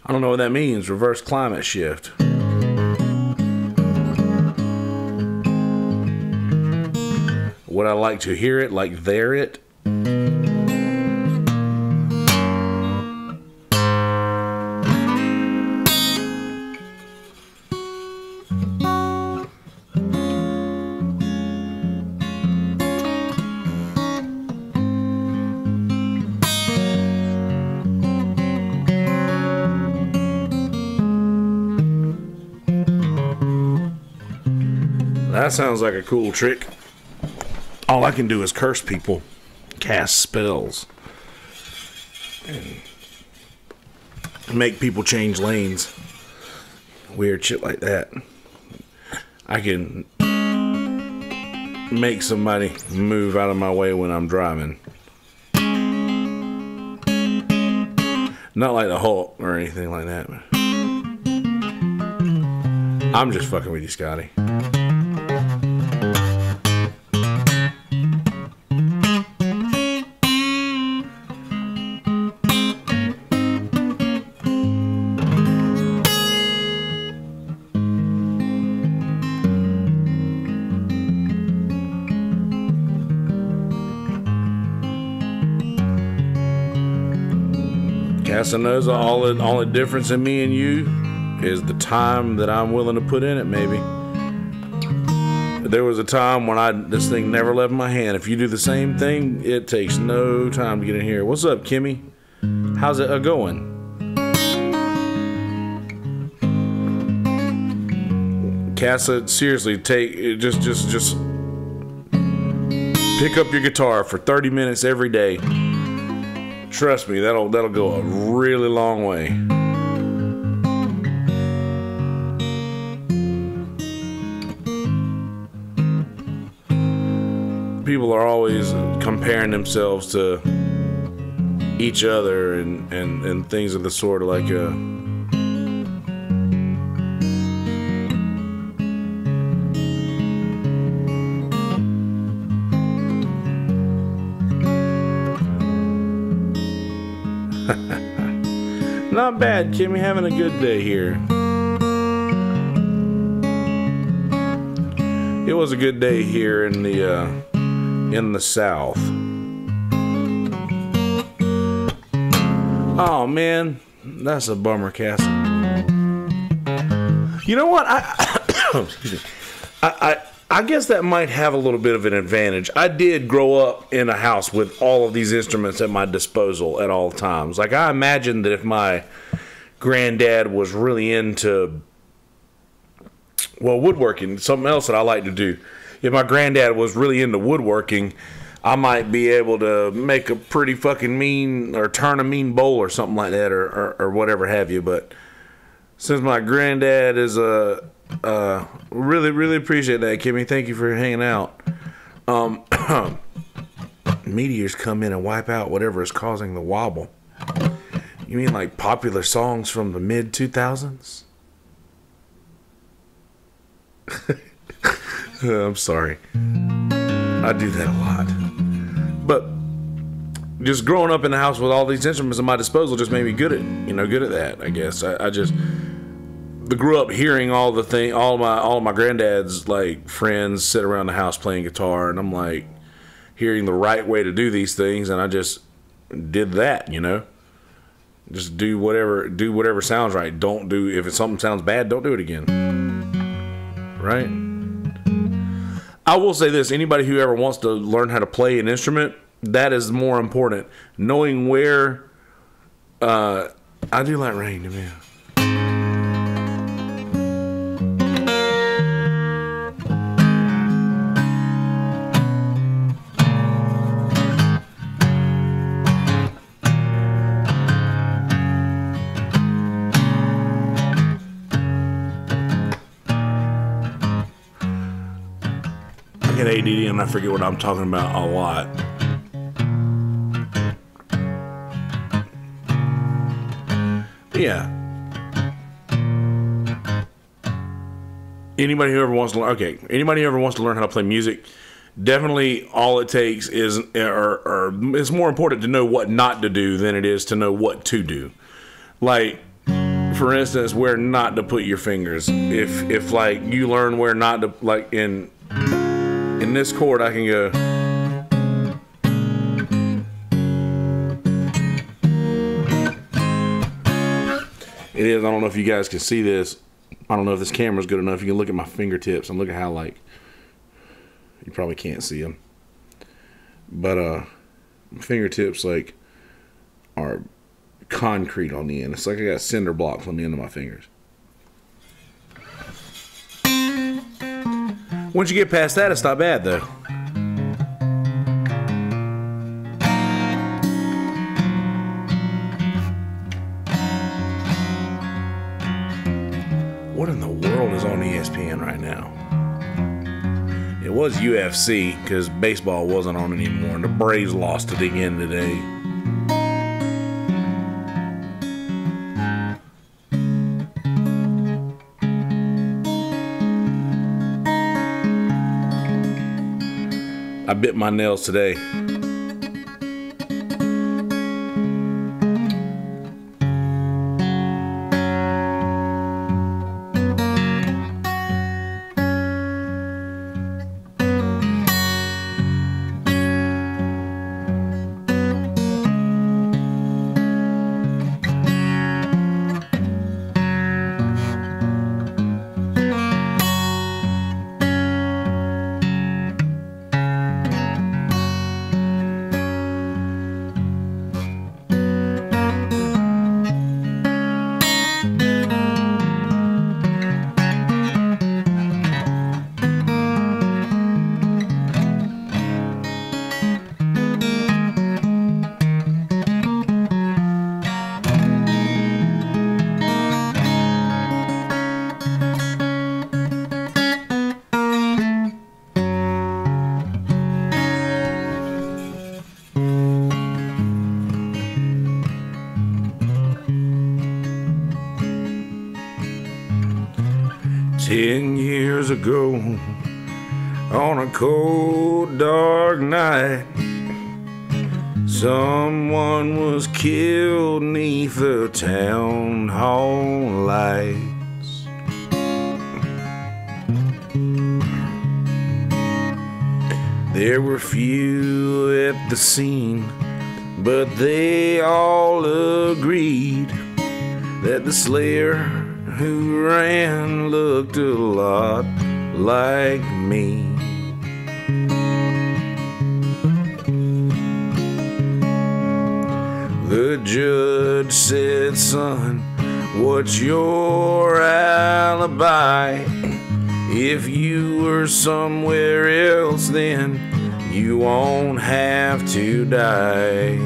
I don't know what that means. Reverse climate shift. Would I like to hear it, like there it? That sounds like a cool trick. All I can do is curse people, cast spells, and make people change lanes. Weird shit like that. I can make somebody move out of my way when I'm driving. Not like the Hulk or anything like that. I'm just fucking with you, Scotty. Casanova, all the difference in me and you is the time that I'm willing to put in it, maybe. There was a time when this thing never left my hand. If you do the same thing, it takes no time to get in here. What's up, Kimmy? How's it going? Casa, seriously, just pick up your guitar for 30 minutes every day. Trust me, that'll go a really long way. People are always comparing themselves to each other and things of the sort, like not bad, Kimmy. Having a good day here. It was a good day here in the South. Oh man, that's a bummer, Cass. You know what? Excuse me. I I guess that might have a little bit of an advantage. I did grow up in a house with all of these instruments at my disposal at all times. Like, I imagine that if my granddad was really into, well, woodworking, something else that I like to do. If my granddad was really into woodworking, I might be able to make a pretty fucking mean, or turn a mean bowl or something like that, or whatever have you. But since my granddad is a really, really appreciate that, Kimmy. Thank you for hanging out. Meteors come in and wipe out whatever is causing the wobble. You mean like popular songs from the mid-2000s? I'm sorry. I do that a lot. But just growing up in the house with all these instruments at my disposal just made me good at that, I guess. I just grew up hearing all of my granddad's like friends sit around the house playing guitar, and I'm like hearing the right way to do these things, and I just did that, just do whatever sounds right. If something sounds bad, don't do it again, right? I will say this: anybody who ever wants to learn how to play an instrument, that is more important. Knowing where I do like rain to me. I get ADD and I forget what I'm talking about a lot. Yeah. Anybody who ever wants to learn how to play music, definitely all it takes is, or it's more important to know what not to do than it is to know what to do. Like, for instance, where not to put your fingers. If like you learn where not to, like in this chord, I can go. It is. I don't know if you guys can see this. I don't know if this camera's good enough. You can look at my fingertips and look at how, like, you probably can't see them. But my fingertips, like, are concrete on the end. It's like I got cinder blocks on the end of my fingers. Once you get past that, it's not bad, though. What in the world is on ESPN right now? It was UFC, because baseball wasn't on anymore, and the Braves lost it again today. I bit my nails today. Years ago, on a cold, dark night, someone was killed 'neath the town hall lights. There were few at the scene, but they all agreed that the slayer who ran looked a lot like me. The judge said, son, what's your alibi? If you were somewhere else, then you won't have to die.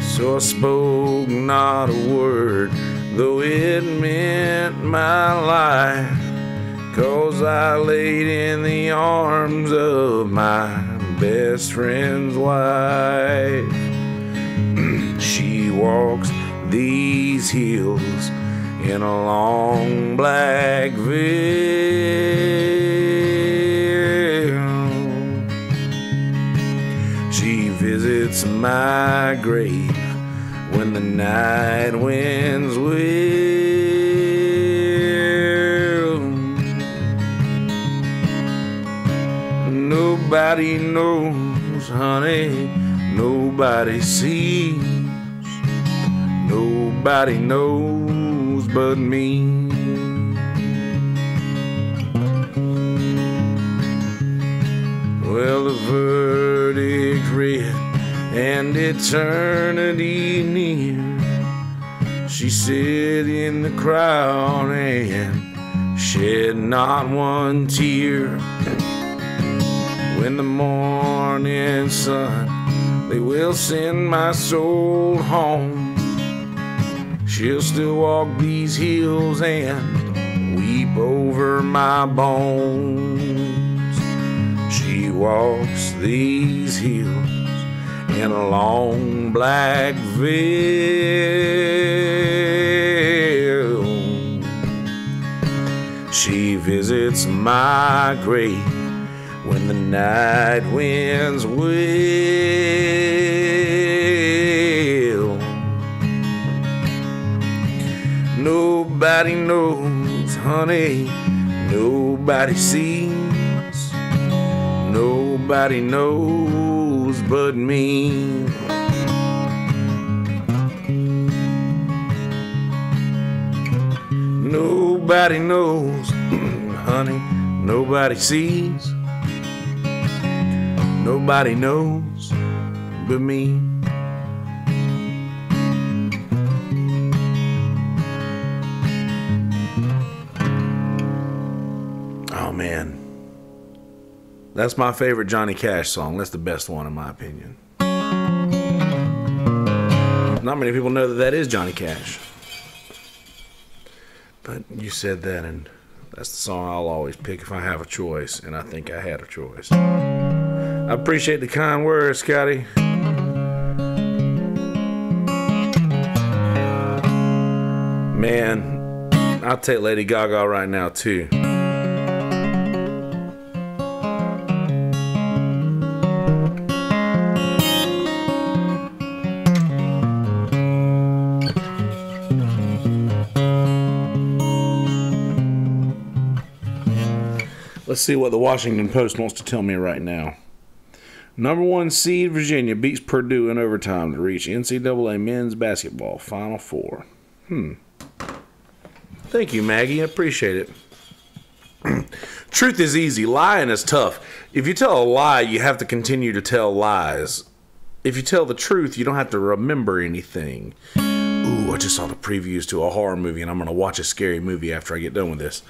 So I spoke not a word, though it meant my life, 'cause I laid in the arms of my best friend's wife. She walks these hills in a long black veil. She visits my grave when the night winds wail. Nobody knows, honey, nobody sees. Nobody knows but me. Well, the verdict read and eternity near. She sat in the crowd and shed not one tear. When the morning sun, they will send my soul home. She'll still walk these hills and weep over my bones. She walks these hills in a long black veil. She visits my grave when the night winds wail. Nobody knows, honey, nobody sees. Nobody knows but me. Nobody knows, honey, nobody sees. Nobody knows but me. Oh man, that's my favorite Johnny Cash song. That's the best one in my opinion. Not many people know that that is Johnny Cash. But you said that, and that's the song I'll always pick if I have a choice, and I think I had a choice. I appreciate the kind words, Scotty. Man, I'll take Lady Gaga right now, too. Let's see what the Washington Post wants to tell me right now. Number 1 seed Virginia beats Purdue in overtime to reach NCAA men's basketball Final Four. Thank you, Maggie. I appreciate it. Truth is easy. Lying is tough. If you tell a lie, you have to continue to tell lies. If you tell the truth, you don't have to remember anything. Ooh, I just saw the previews to a horror movie, and I'm going to watch a scary movie after I get done with this.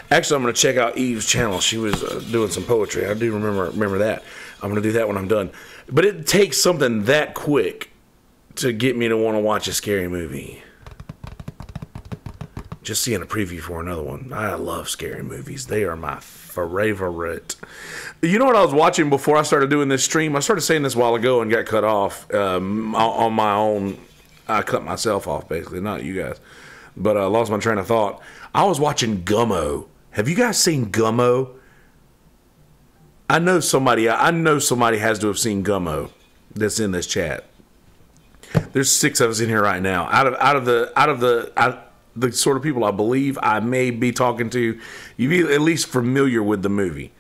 Actually, I'm going to check out Eve's channel. She was doing some poetry. I do remember that. I'm going to do that when I'm done. But it takes something that quick to get me to want to watch a scary movie. Just seeing a preview for another one. I love scary movies. They are my favorite. You know what I was watching before I started doing this stream? I started saying this a while ago and got cut off on my own. I cut myself off, basically, not you guys. But I lost my train of thought. I was watching Gummo. Have you guys seen Gummo? I know somebody has to have seen Gummo that's in this chat. There's 6 of us in here right now. Out of the sort of people I believe I may be talking to, you be at least familiar with the movie.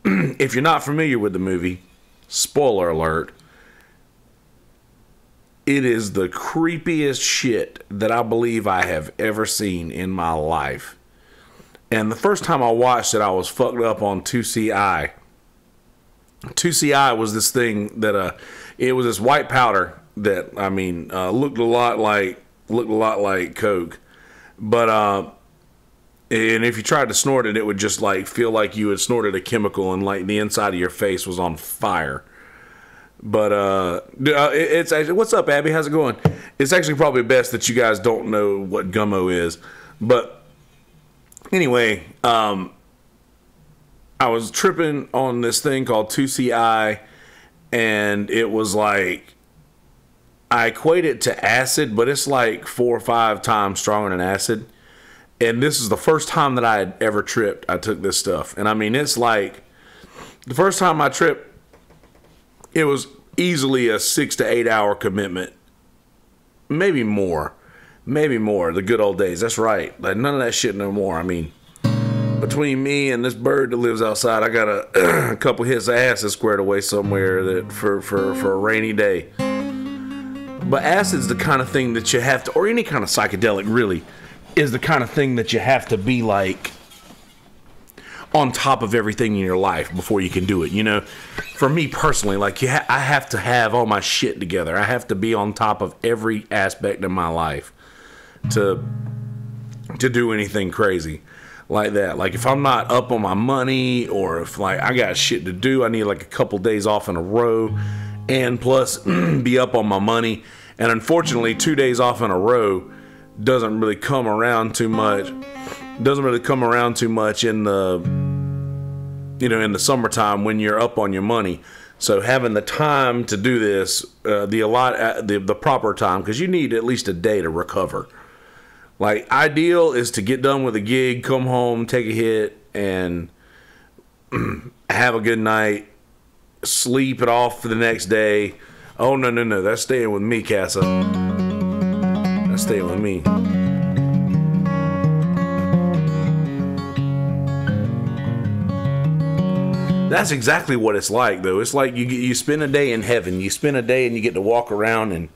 If you're not familiar with the movie, spoiler alert, It is the creepiest shit that I believe I have ever seen in my life. And the first time I watched it, I was fucked up on 2CI. 2CI was this thing that it was this white powder that looked a lot like Coke, but and if you tried to snort it, it would just like feel like you had snorted a chemical and like the inside of your face was on fire. But it's actually, what's up, Abby? How's it going? It's actually probably best that you guys don't know what gummo is. But anyway, I was tripping on this thing called 2CI, and it was like, I equate it to acid, but it's like 4 or 5 times stronger than acid. And this is the first time that I had ever tripped. I took this stuff. And I mean, it's like, the first time I tripped, it was easily a 6 to 8 hour commitment. Maybe more. The good old days. That's right. Like, none of that shit no more. I mean, between me and this bird that lives outside, I got a couple hits of acid squared away somewhere that for a rainy day. But acid's the kind of thing that you have to, or any kind of psychedelic really, is the kind of thing that you have to be like on top of everything in your life before you can do it. You know, for me personally, like I have to have all my shit together. I have to be on top of every aspect of my life to do anything crazy like that. Like if I'm not up on my money, or if like I got shit to do, I need like a couple days off in a row, and plus be up on my money. And unfortunately, 2 days off in a row doesn't really come around too much. Doesn't really come around too much in the, you know, in the summertime when you're up on your money. So having the time to do this, the proper time, because you need at least a day to recover. Like, ideal is to get done with a gig, come home, take a hit, and have a good night, sleep it off for the next day. Oh, no, that's staying with me, Casa. That's staying with me. That's exactly what it's like, though. It's like you spend a day in heaven. You spend a day and you get to walk around and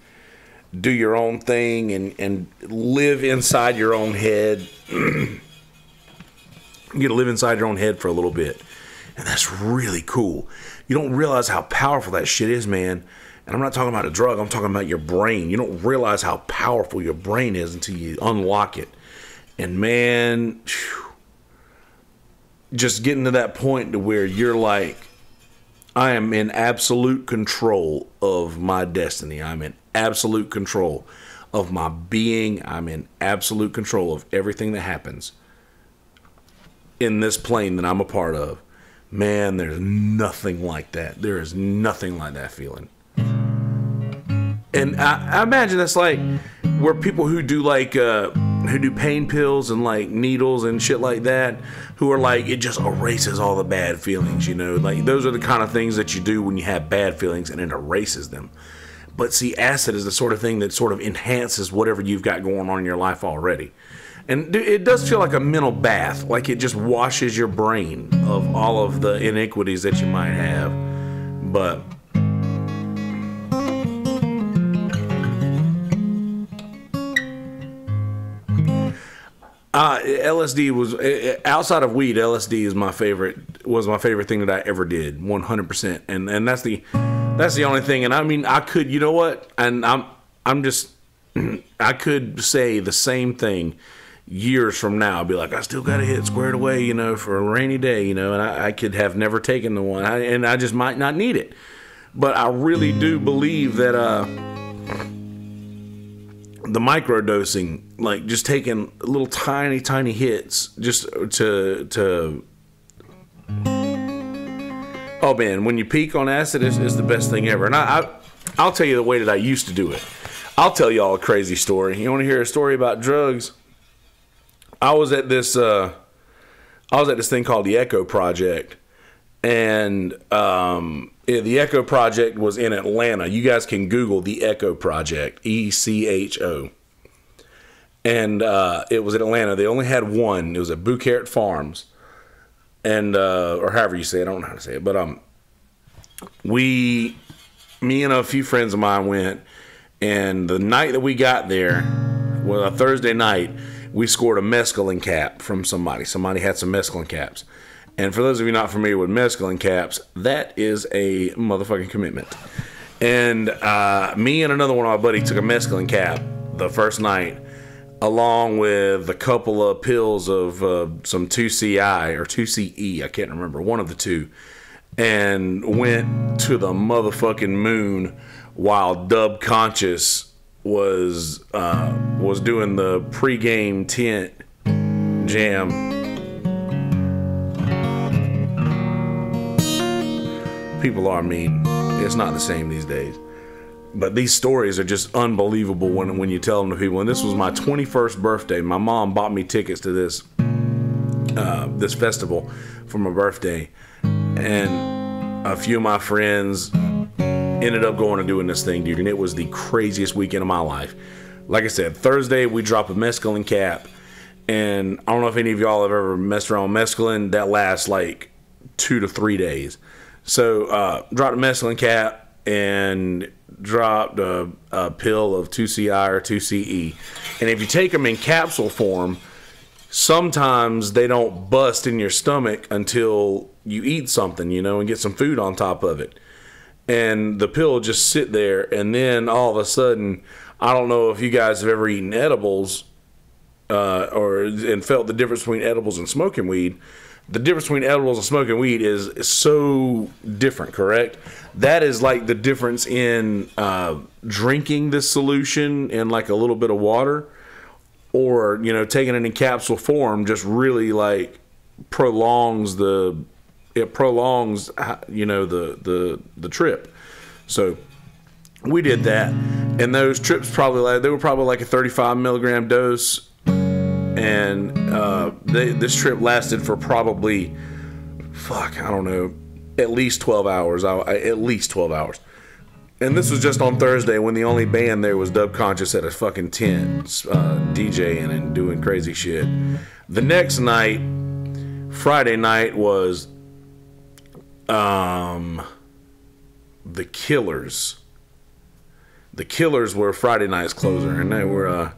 do your own thing and live inside your own head. You get to live inside your own head for a little bit. And that's really cool. You don't realize how powerful that shit is, man. And I'm not talking about a drug. I'm talking about your brain. You don't realize how powerful your brain is until you unlock it. And man, just getting to that point to where you're like, I am in absolute control of my destiny. I'm in absolute control of my being. I'm in absolute control of everything that happens in this plane that I'm a part of. Man, there's nothing like that. There is nothing like that feeling. And I imagine that's like where people who do like who do pain pills and like needles and shit like that, who are like, it just erases all the bad feelings, you know, like those are the kind of things that you do when you have bad feelings, and it erases them. But see, acid is the sort of thing that sort of enhances whatever you've got going on in your life already. And it does feel like a mental bath, like it just washes your brain of all of the iniquities that you might have. But LSD was, outside of weed, LSD is was my favorite thing that I ever did, 100%. And that's the only thing. And I mean, I could, you know what? And I'm just, I could say the same thing years from now. I'll be like, I still got to hit squared away, you know, for a rainy day, you know, and I could have never taken the one, and I just might not need it. But I really do believe that, the microdosing, like just taking little tiny hits just to oh man, when you peak on acid, is the best thing ever. And I'll tell you the way that I used to do it. I'll tell y'all a crazy story. You want to hear a story about drugs? I was at this thing called the Echo Project, and the Echo Project was in Atlanta. You guys can Google the Echo Project, ECHO. And it was in Atlanta. They only had one. It was at Bucarret Farms, and or however you say it. I don't know how to say it, but me and a few friends of mine went, And the night that we got there, well, a Thursday night, we scored a mescaline cap from somebody. Somebody had some mescaline caps. And for those of you not familiar with mescaline caps, that is a motherfucking commitment. And me and another one of my buddies took a mescaline cap the first night, along with a couple of pills of some 2CI or 2CE, I can't remember, one of the two, and went to the motherfucking moon while Dub Conscious was doing the pregame tent jam. People are mean. It's not the same these days. But these stories are just unbelievable when you tell them to people. And this was my 21st birthday. My mom bought me tickets to this festival for my birthday. And a few of my friends ended up going and doing this thing, dude. And it was the craziest weekend of my life. Like I said, Thursday we dropped a mescaline cap. And I don't know if any of y'all have ever messed around with mescaline. That lasts like 2 to 3 days. So dropped a mescaline cap and dropped a pill of 2CI or 2CE. And if you take them in capsule form, sometimes they don't bust in your stomach until you eat something, and get some food on top of it. And the pill will just sit there, and then all of a sudden, I don't know if you guys have ever eaten edibles and felt the difference between edibles and smoking weed. The difference between edibles and smoking weed is so different, correct? That is like the difference in drinking this solution in like a little bit of water, or taking it in capsule form just really like prolongs the trip. So we did that, and those trips they were probably like a 35 milligram dose. And this trip lasted for probably, I don't know, at least 12 hours. At least 12 hours. And this was just on Thursday when the only band there was Dub Conscious at a fucking tent, DJing and doing crazy shit. The next night, Friday night, was the Killers. The Killers were Friday night's closer, and they were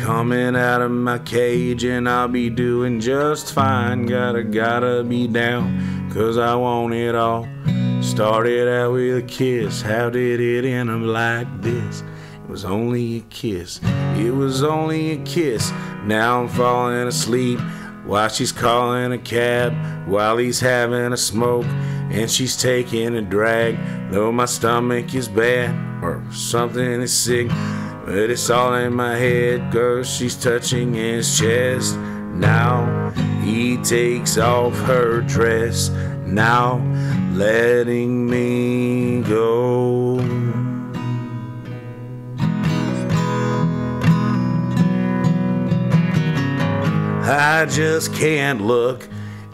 coming out of my cage, and I'll be doing just fine. Gotta be down, 'cause I want it all. Started out with a kiss, how did it end up like this? It was only a kiss, it was only a kiss. Now I'm falling asleep while she's calling a cab, while he's having a smoke and she's taking a drag. Though my stomach is bad or something is sick, but it's all in my head, 'cause she's touching his chest. Now he takes off her dress, now letting me go. I just can't look,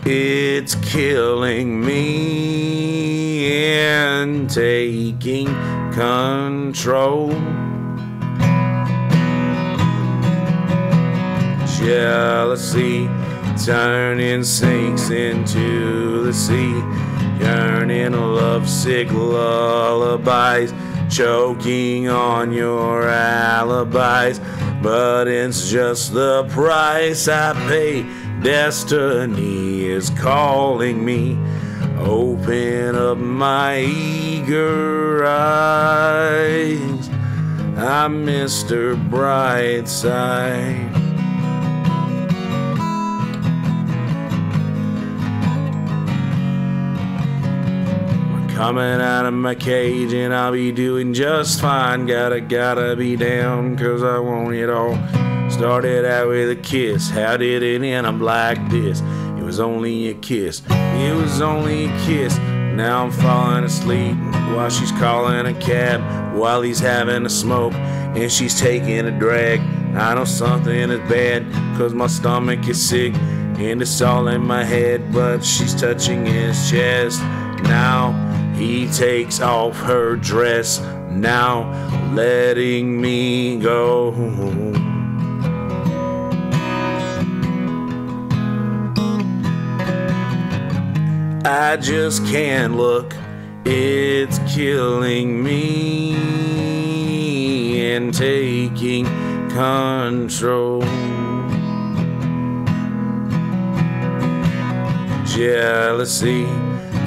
it's killing me and taking control. Jealousy turning sinks into the sea, yearning lovesick lullabies, choking on your alibis. But it's just the price I pay. Destiny is calling me. Open up my eager eyes. I'm Mr. Brightside. Coming out of my cage, and I'll be doing just fine. Gotta be down, 'cause I want it all. Started out with a kiss, how did it end up like this? It was only a kiss, it was only a kiss. Now I'm falling asleep while she's calling a cab, while he's having a smoke and she's taking a drag. I know something is bad, 'cause my stomach is sick and it's all in my head, but she's touching his chest. Now he takes off her dress, now letting me go. I just can't look, It's killing me and taking control. Jealousy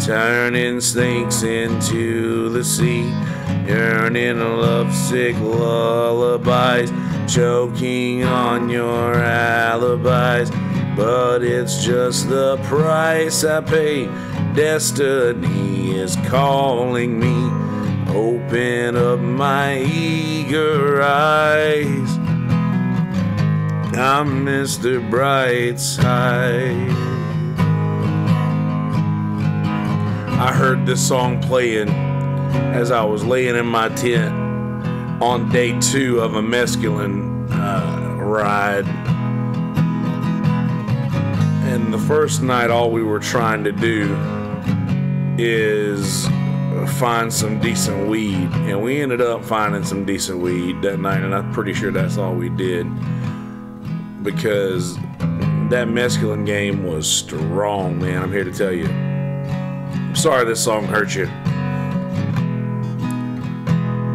turning snakes into the sea, yearning lovesick lullabies, choking on your alibis. But it's just the price I pay. Destiny is calling me. Open up my eager eyes. I'm Mr. Brightside. I heard this song playing as I was laying in my tent on day 2 of a mescaline ride. And the first night, all we were trying to do is find some decent weed. And we ended up finding some decent weed that night, and I'm pretty sure that's all we did. Because that mescaline game was strong, man. I'm here to tell you. I'm sorry this song hurt you.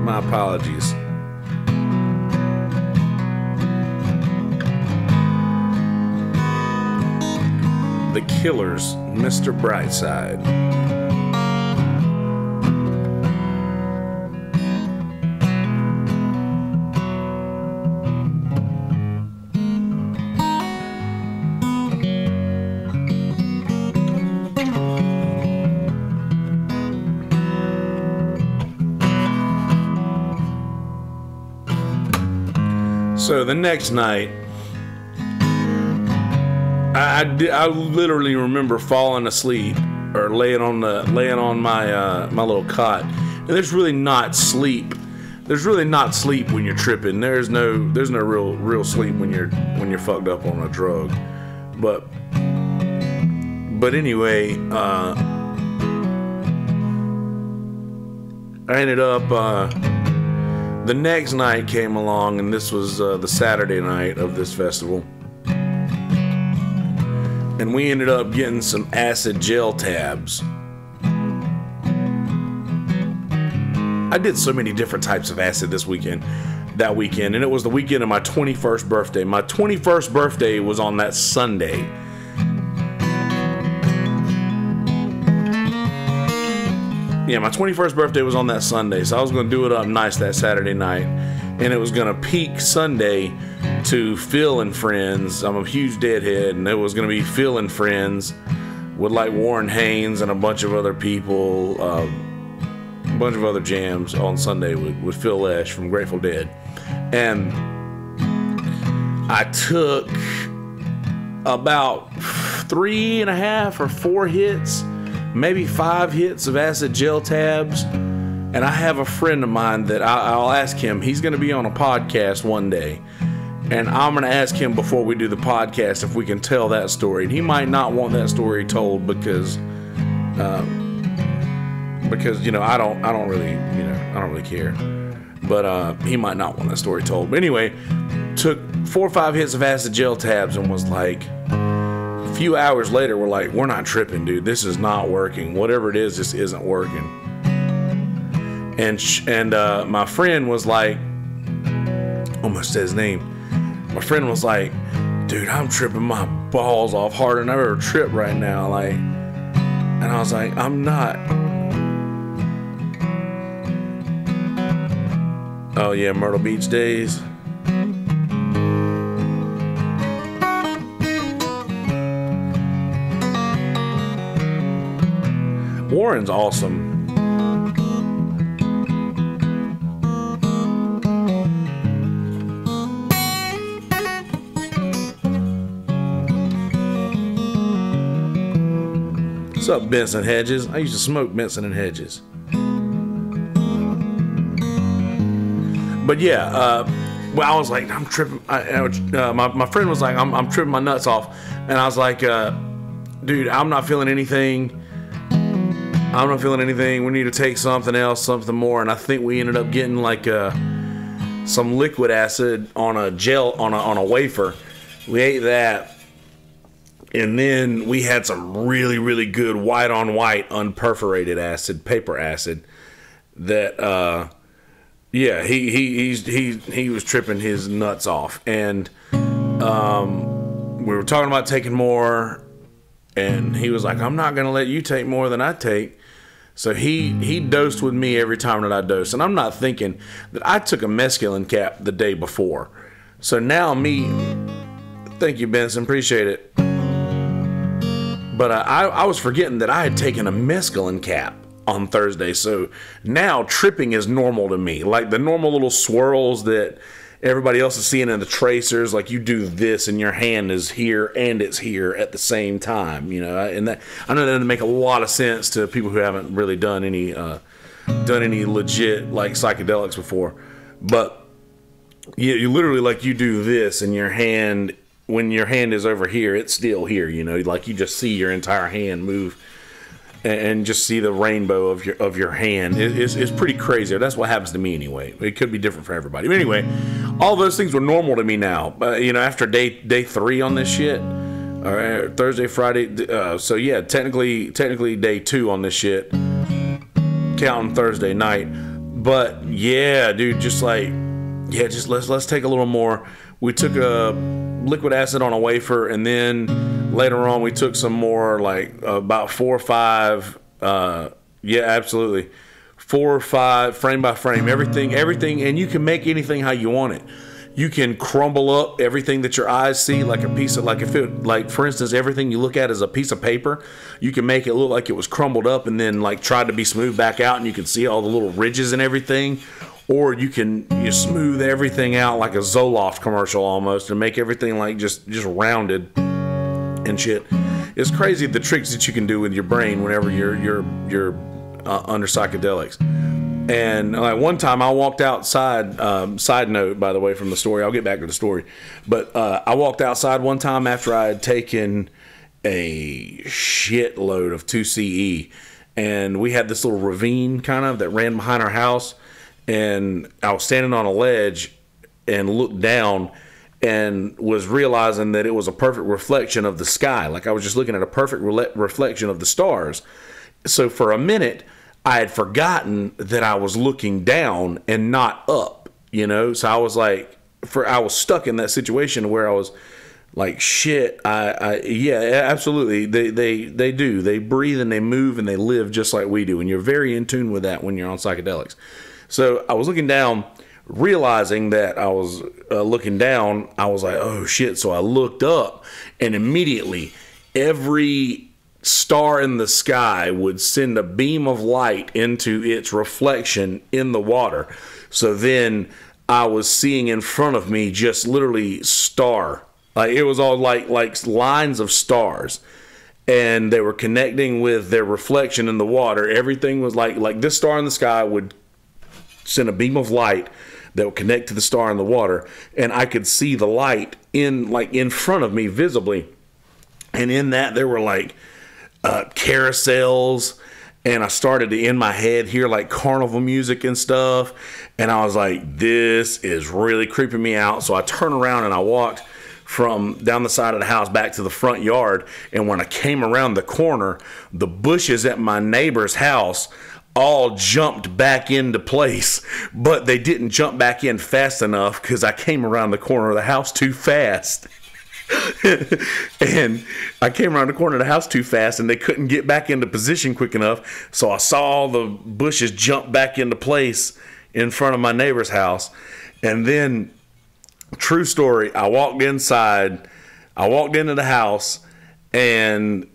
My apologies. The Killers, Mr. Brightside. So the next night, I literally remember falling asleep or laying on my my little cot. And there's really not sleep. There's really not sleep when you're tripping. There's no real sleep when you're fucked up on a drug. But anyway, I ended up. The next night came along, and this was the Saturday night of this festival. And we ended up getting some acid gel tabs. I did so many different types of acid that weekend, and it was the weekend of my 21st birthday. My 21st birthday was on that Sunday. Yeah, my 21st birthday was on that Sunday, so I was going to do it up nice that Saturday night. And it was going to peak Sunday to Phil and Friends. I'm a huge Deadhead, and it was going to be Phil and Friends with like Warren Haynes and a bunch of other people, a bunch of other jams on Sunday with Phil Lesh from Grateful Dead. And I took about 3.5 or 4 hits, maybe 5 hits of acid gel tabs. And I have a friend of mine that I'll ask him. He's going to be on a podcast one day. And I'm going to ask him before we do the podcast if we can tell that story. And he might not want that story told because you know, I don't really care. But he might not want that story told. But anyway, took 4 or 5 hits of acid gel tabs and was like, a few hours later, we're like, we're not tripping, dude. This is not working. Whatever it is, this isn't working. And my friend was like, almost said his name. My friend was like, dude, I'm tripping my balls off harder than I've ever tripped right now. Like, and I was like, I'm not. Oh yeah, Myrtle Beach days. Warren's awesome. What's up, Benson Hedges? I used to smoke Benson and Hedges. But yeah, well, I was like, I'm tripping. My friend was like, I'm tripping my nuts off. And I was like, dude, I'm not feeling anything. I'm not feeling anything. We need to take something else, something more. And I think we ended up getting like some liquid acid on a gel, on a wafer. We ate that. And then we had some really, really good white on white unperforated acid, paper acid that, yeah, he was tripping his nuts off. And we were talking about taking more, and he was like, I'm not going to let you take more than I take. So he dosed with me every time that I dosed. And I'm not thinking that I took a mescaline cap the day before. So now thank you, Benson, appreciate it. But I was forgetting that I had taken a mescaline cap on Thursday. So now tripping is normal to me. Like the normal little swirls that everybody else is seeing in the tracers, like you do this and your hand is here and it's here at the same time, you know. And that, I know that doesn't make a lot of sense to people who haven't really done any legit like psychedelics before. But you literally, like, you do this and your hand, when your hand is over here, it's still here, you know, like you just see your entire hand move and just see the rainbow of your hand. It's pretty crazy. That's what happens to me anyway. It could be different for everybody. But anyway, all those things were normal to me now. You know, after day 3 on this shit, Thursday, Friday. So yeah, technically day 2 on this shit, counting Thursday night. But yeah, dude, just let's take a little more. We took a liquid acid on a wafer, and then later on we took some more, like about 4 or 5. Yeah, absolutely, 4 or 5 frame by frame, everything, and you can make anything how you want it. You can crumble up everything that your eyes see, like a piece of, like for instance, everything you look at is a piece of paper. You can make it look like it was crumbled up and then like tried to be smoothed back out, and you can see all the little ridges and everything. Or you smooth everything out like a Zoloft commercial almost, and make everything like just rounded and shit. It's crazy the tricks that you can do with your brain whenever you're under psychedelics. And like one time I walked outside, side note by the way from the story, I'll get back to the story, but I walked outside one time after I had taken a shitload of 2CE, and we had this little ravine kind of that ran behind our house. And I was standing on a ledge and looked down and was realizing that it was a perfect reflection of the sky. Like I was just looking at a perfect reflection of the stars. So for a minute, I had forgotten that I was looking down and not up, you know? So I was like, I was stuck in that situation where I was like, shit, yeah, absolutely. They do. They breathe and they move and they live just like we do. And you're very in tune with that when you're on psychedelics. So I was looking down, realizing that I was looking down. I was like, oh shit. So I looked up, and immediately every star in the sky would send a beam of light into its reflection in the water. So then I was seeing in front of me just literally star. Like it was all like lines of stars. And they were connecting with their reflection in the water. Everything was like this star in the sky would send a beam of light that would connect to the star in the water, and I could see the light in front of me visibly. And in that there were like carousels, and I started to in my head hear like carnival music and stuff, and I was like, this is really creeping me out. So I turned around and I walked from down the side of the house back to the front yard, and when I came around the corner, the bushes at my neighbor's house all jumped back into place, but they didn't jump back in fast enough because I came around the corner of the house too fast. And I came around the corner of the house too fast, and they couldn't get back into position quick enough. So I saw all the bushes jump back into place in front of my neighbor's house. And then, true story, I walked inside, I walked into the house, and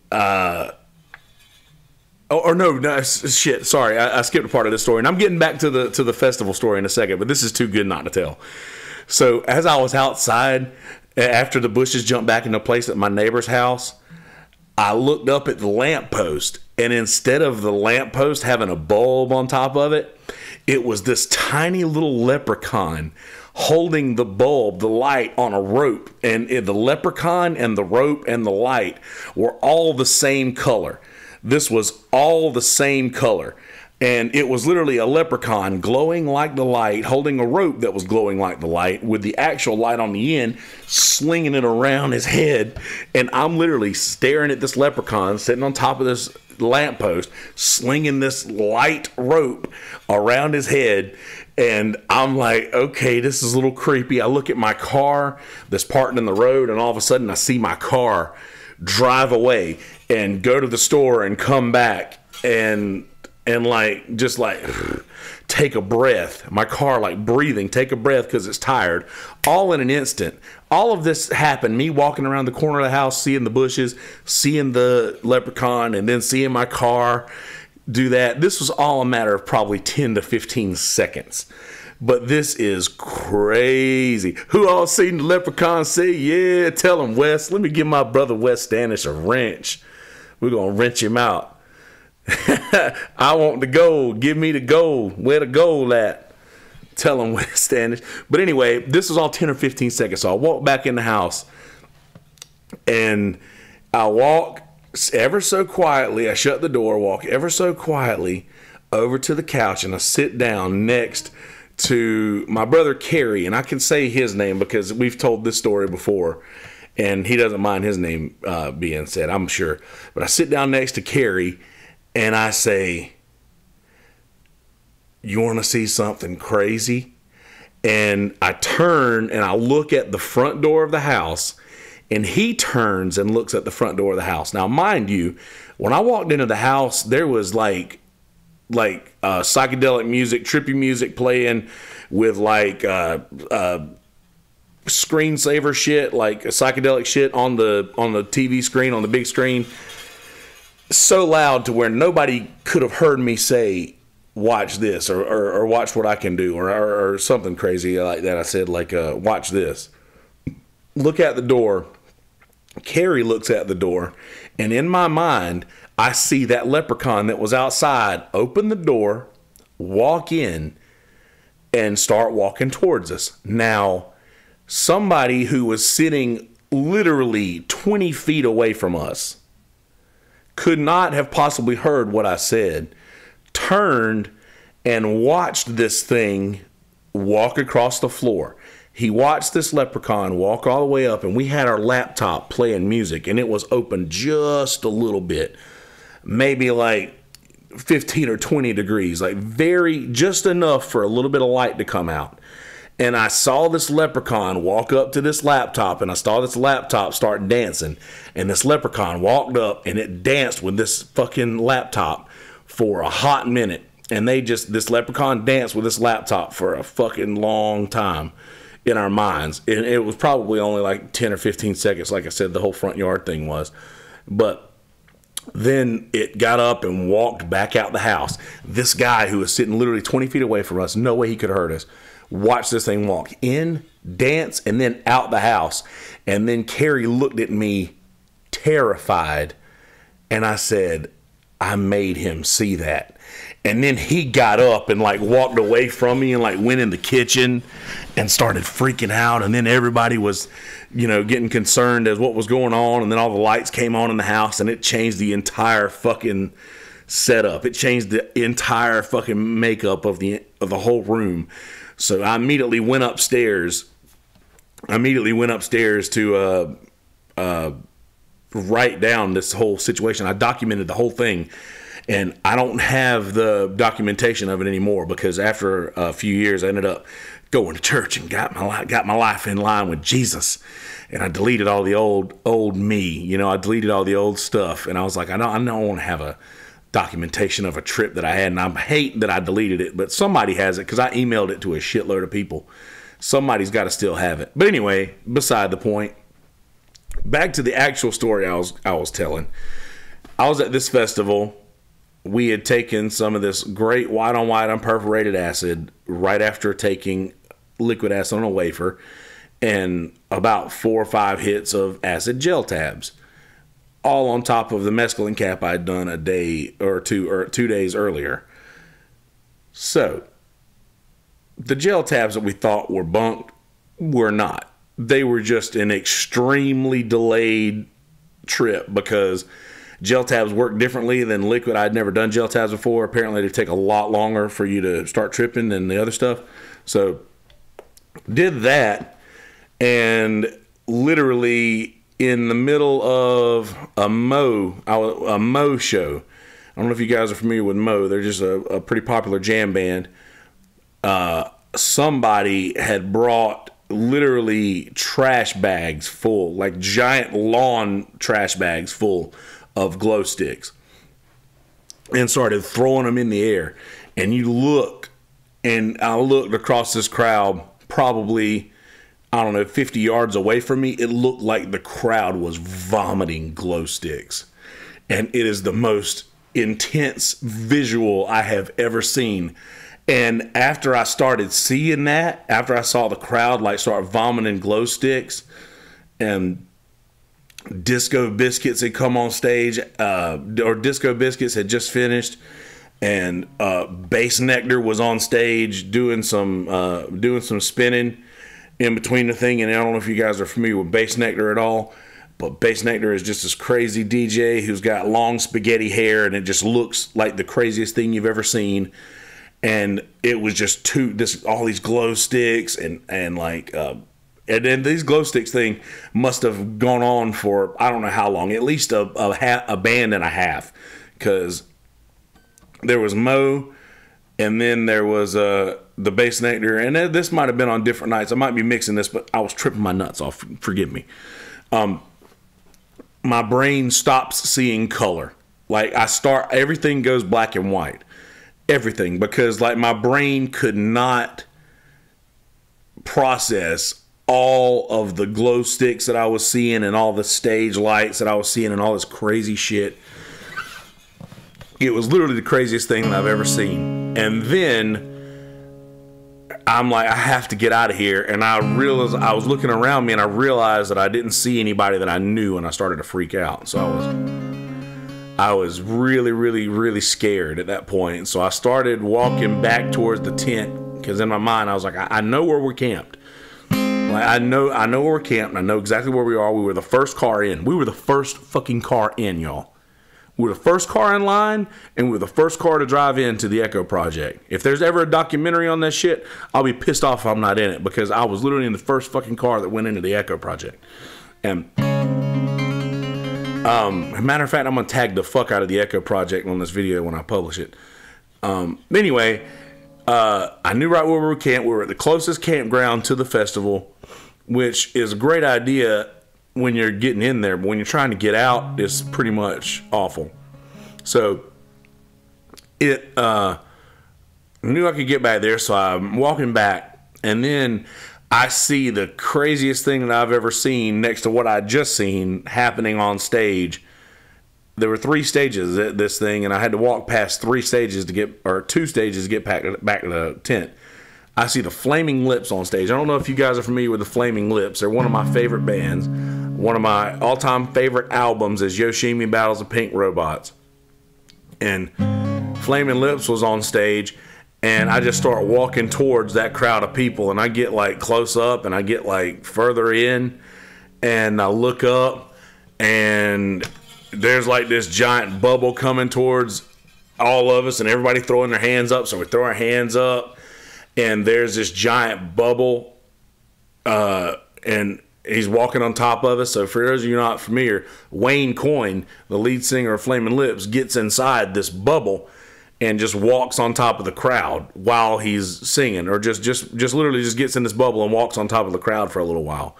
shit. Sorry, I skipped a part of this story, and I'm getting back to the festival story in a second. But this is too good not to tell. So as I was outside, after the bushes jumped back into place at my neighbor's house, I looked up at the lamppost, and instead of the lamppost having a bulb on top of it, it was this tiny little leprechaun holding the bulb, the light, on a rope. And the leprechaun and the rope and the light were all the same color. This was all the same color. And it was literally a leprechaun glowing like the light, holding a rope that was glowing like the light with the actual light on the end, slinging it around his head. And I'm literally staring at this leprechaun sitting on top of this lamppost, slinging this light rope around his head. And I'm like, okay, this is a little creepy. I look at my car that's parked in the road, and all of a sudden I see my car drive away and go to the store and come back and like just like take a breath. My car like breathing, take a breath because it's tired. All in an instant. All of this happened. Me walking around the corner of the house, seeing the bushes, seeing the leprechaun, and then seeing my car do that. This was all a matter of probably 10 to 15 seconds. But this is crazy. Who all seen the leprechaun say, yeah, tell him, Wes. Let me give my brother Wes Stanish a wrench. We're going to wrench him out. I want the gold. Give me the gold. Where the gold at? Tell him Wes Stanish. But anyway, this was all 10 or 15 seconds. So I walk back in the house, and I walk ever so quietly. I shut the door, walk ever so quietly over to the couch, and I sit down next to my brother Kerry. And I can say his name because we've told this story before, and he doesn't mind his name being said, I'm sure. But I sit down next to Kerry, and I say, you want to see something crazy? And I turn and I look at the front door of the house, and he turns and looks at the front door of the house. Now, mind you, when I walked into the house, there was like psychedelic music, trippy music playing with like screensaver shit, like psychedelic shit on the TV screen, on the big screen. So loud to where nobody could have heard me say, watch this, or watch what I can do, or something crazy like that. I said, like, watch this. Look at the door. Carrie looks at the door, and in my mind, I see that leprechaun that was outside open the door, walk in, and start walking towards us. Now, somebody who was sitting literally 20 feet away from us could not have possibly heard what I said, turned and watched this thing walk across the floor. He watched this leprechaun walk all the way up, and we had our laptop playing music, and it was open just a little bit, maybe like 15 or 20 degrees, like just enough for a little bit of light to come out. And I saw this leprechaun walk up to this laptop, and I saw this laptop start dancing. And this leprechaun walked up, and it danced with this fucking laptop for a hot minute. And this leprechaun danced with this laptop for a fucking long time in our minds. And it was probably only like 10 or 15 seconds, like I said, the whole front yard thing was. But then it got up and walked back out the house. This guy who was sitting literally 20 feet away from us, no way he could have heard us, watch this thing walk in, dance, and then out the house. And then Carrie looked at me terrified, and I said, I made him see that. And then he got up and like walked away from me and like went in the kitchen and started freaking out. And then everybody was, getting concerned as what was going on. And then all the lights came on in the house, and it changed the entire fucking setup. It changed the entire fucking makeup of the whole room. So I immediately went upstairs. To write down this whole situation. I documented the whole thing, and I don't have the documentation of it anymore because after a few years, I ended up going to church and got my life in line with Jesus, and I deleted all the old me. I deleted all the old stuff, and I was like, I don't want to have a documentation of a trip that I had, and I hate that I deleted it, but somebody has it because I emailed it to a shitload of people. Somebody's got to still have it. But anyway, beside the point, back to the actual story I was telling. I was at this festival. We had taken some of this great white on white unperforated acid right after taking liquid acid on a wafer, and about 4 or 5 hits of acid gel tabs, all on top of the mescaline cap I'd done a day or 2 days earlier. So the gel tabs that we thought were bunked were not. They were just an extremely delayed trip because gel tabs work differently than liquid. I'd never done gel tabs before. Apparently they take a lot longer for you to start tripping than the other stuff. So did that, and literally in the middle of a Mo show. I don't know if you guys are familiar with Mo. They're just a pretty popular jam band. Somebody had brought literally trash bags full, like giant lawn trash bags full of glow sticks, and started throwing them in the air. And you look, and I looked across this crowd, probably, I don't know, 50 yards away from me. It looked like the crowd was vomiting glow sticks. And it is the most intense visual I have ever seen. And after I started seeing that, after I saw the crowd like start vomiting glow sticks, and Disco Biscuits had come on stage, or Disco Biscuits had just finished, and Bass Nectar was on stage doing some spinning in between the thing. And I don't know if you guys are familiar with Bass Nectar at all, but Bass Nectar is just this crazy DJ who's got long spaghetti hair, and it just looks like the craziest thing you've ever seen. And it was just all these glow sticks and then these glow sticks thing must have gone on for I don't know how long, at least a band and a half, because there was Mo, and then there was the Bass Nectar, and this might have been on different nights. I might be mixing this, but I was tripping my nuts off. Forgive me. My brain stops seeing color. Like everything goes black and white. Everything, because like my brain could not process all of the glow sticks that I was seeing and all the stage lights that I was seeing and all this crazy shit. It was literally the craziest thing that I've ever seen. And then I'm like, I have to get out of here. And I realized, I was looking around me and I realized that I didn't see anybody that I knew, and I started to freak out. So I was really, really, really scared at that point. So I started walking back towards the tent, because in my mind I was like, I know where we're camped. Like I know where we're camped. And I know exactly where we are. We were the first car in. We were the first fucking car in, y'all. We were the first car in line, and we were the first car to drive into the Echo Project. If there's ever a documentary on that shit, I'll be pissed off if I'm not in it, because I was literally in the first fucking car that went into the Echo Project. And matter of fact, I'm gonna tag the fuck out of the Echo Project on this video when I publish it. Anyway, I knew right where we were camped. We were at the closest campground to the festival, which is a great idea when you're getting in there, but when you're trying to get out, it's pretty much awful. So I knew I could get back there, so I'm walking back, and then I see the craziest thing that I've ever seen next to what I just seen happening on stage. There were 3 stages at this thing, and I had to walk past 2 stages to get back to the tent. I see the Flaming Lips on stage. I don't know if you guys are familiar with the Flaming Lips. They're one of my favorite bands. One of my all-time favorite albums is Yoshimi Battles the Pink Robots. And Flaming Lips was on stage, and I just start walking towards that crowd of people, and I get like close up, and I get like further in, and I look up, and there's like this giant bubble coming towards all of us, and everybody throwing their hands up. So we throw our hands up, and there's this giant bubble, and he's walking on top of us. So for those of you not familiar, Wayne Coyne, the lead singer of Flaming Lips, gets inside this bubble and just walks on top of the crowd while he's singing, or just literally just gets in this bubble and walks on top of the crowd for a little while.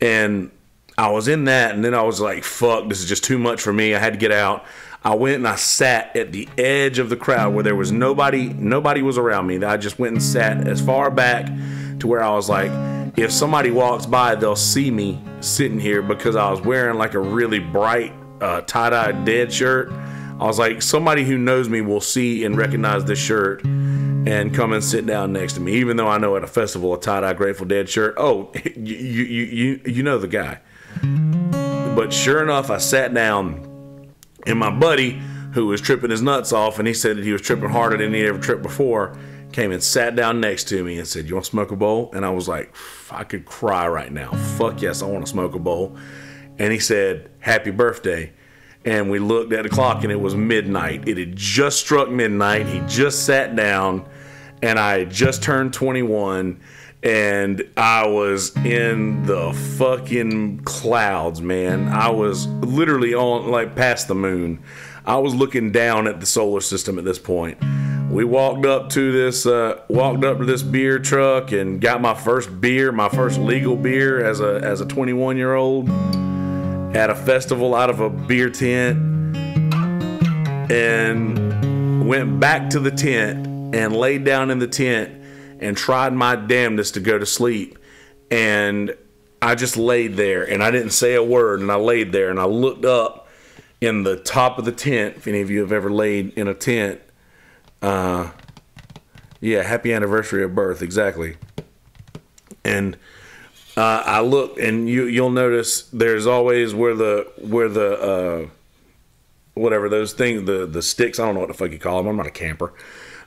And I was in that, and then I was like, fuck, this is just too much for me. I had to get out. I went and I sat at the edge of the crowd where there was nobody was around me. I just went and sat as far back to where I was like, if somebody walks by, they'll see me sitting here, because I was wearing like a really bright tie-dye Dead shirt. I was like, somebody who knows me will see and recognize this shirt and come and sit down next to me, even though I know at a festival a tie-dye Grateful Dead shirt, oh, you know the guy. But sure enough, I sat down, and my buddy, who was tripping his nuts off, and he said that he was tripping harder than he ever tripped before, came and sat down next to me and said, you want to smoke a bowl? And I was like, I could cry right now. Fuck yes, I want to smoke a bowl. And he said, happy birthday. And we looked at the clock, and it was midnight. It had just struck midnight. He just sat down, and I had just turned 21, and I was in the fucking clouds, man. I was literally on, like, past the moon. I was looking down at the solar system at this point. We walked up to this beer truck and got my first beer, my first legal beer as a 21-year-old at a festival out of a beer tent, and went back to the tent and laid down in the tent and tried my damnedest to go to sleep. And I just laid there, and I didn't say a word, and I laid there, and I looked up in the top of the tent. If any of you have ever laid in a tent, yeah, happy anniversary of birth, exactly. And I look, and you'll notice there's always where the whatever those things, the sticks, I don't know what the fuck you call them. I'm not a camper.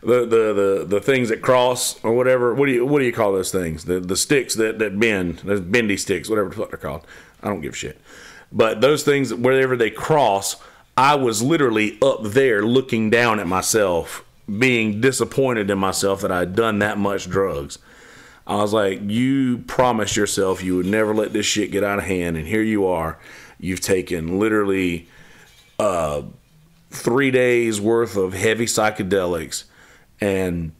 The things that cross or whatever. What do you call those things? The sticks that bend, those bendy sticks, whatever the fuck they're called. I don't give a shit. But those things, wherever they cross, I was literally up there looking down at myself, being disappointed in myself that I had done that much drugs. I was like, you promised yourself you would never let this shit get out of hand, and here you are. You've taken literally 3 days worth of heavy psychedelics, and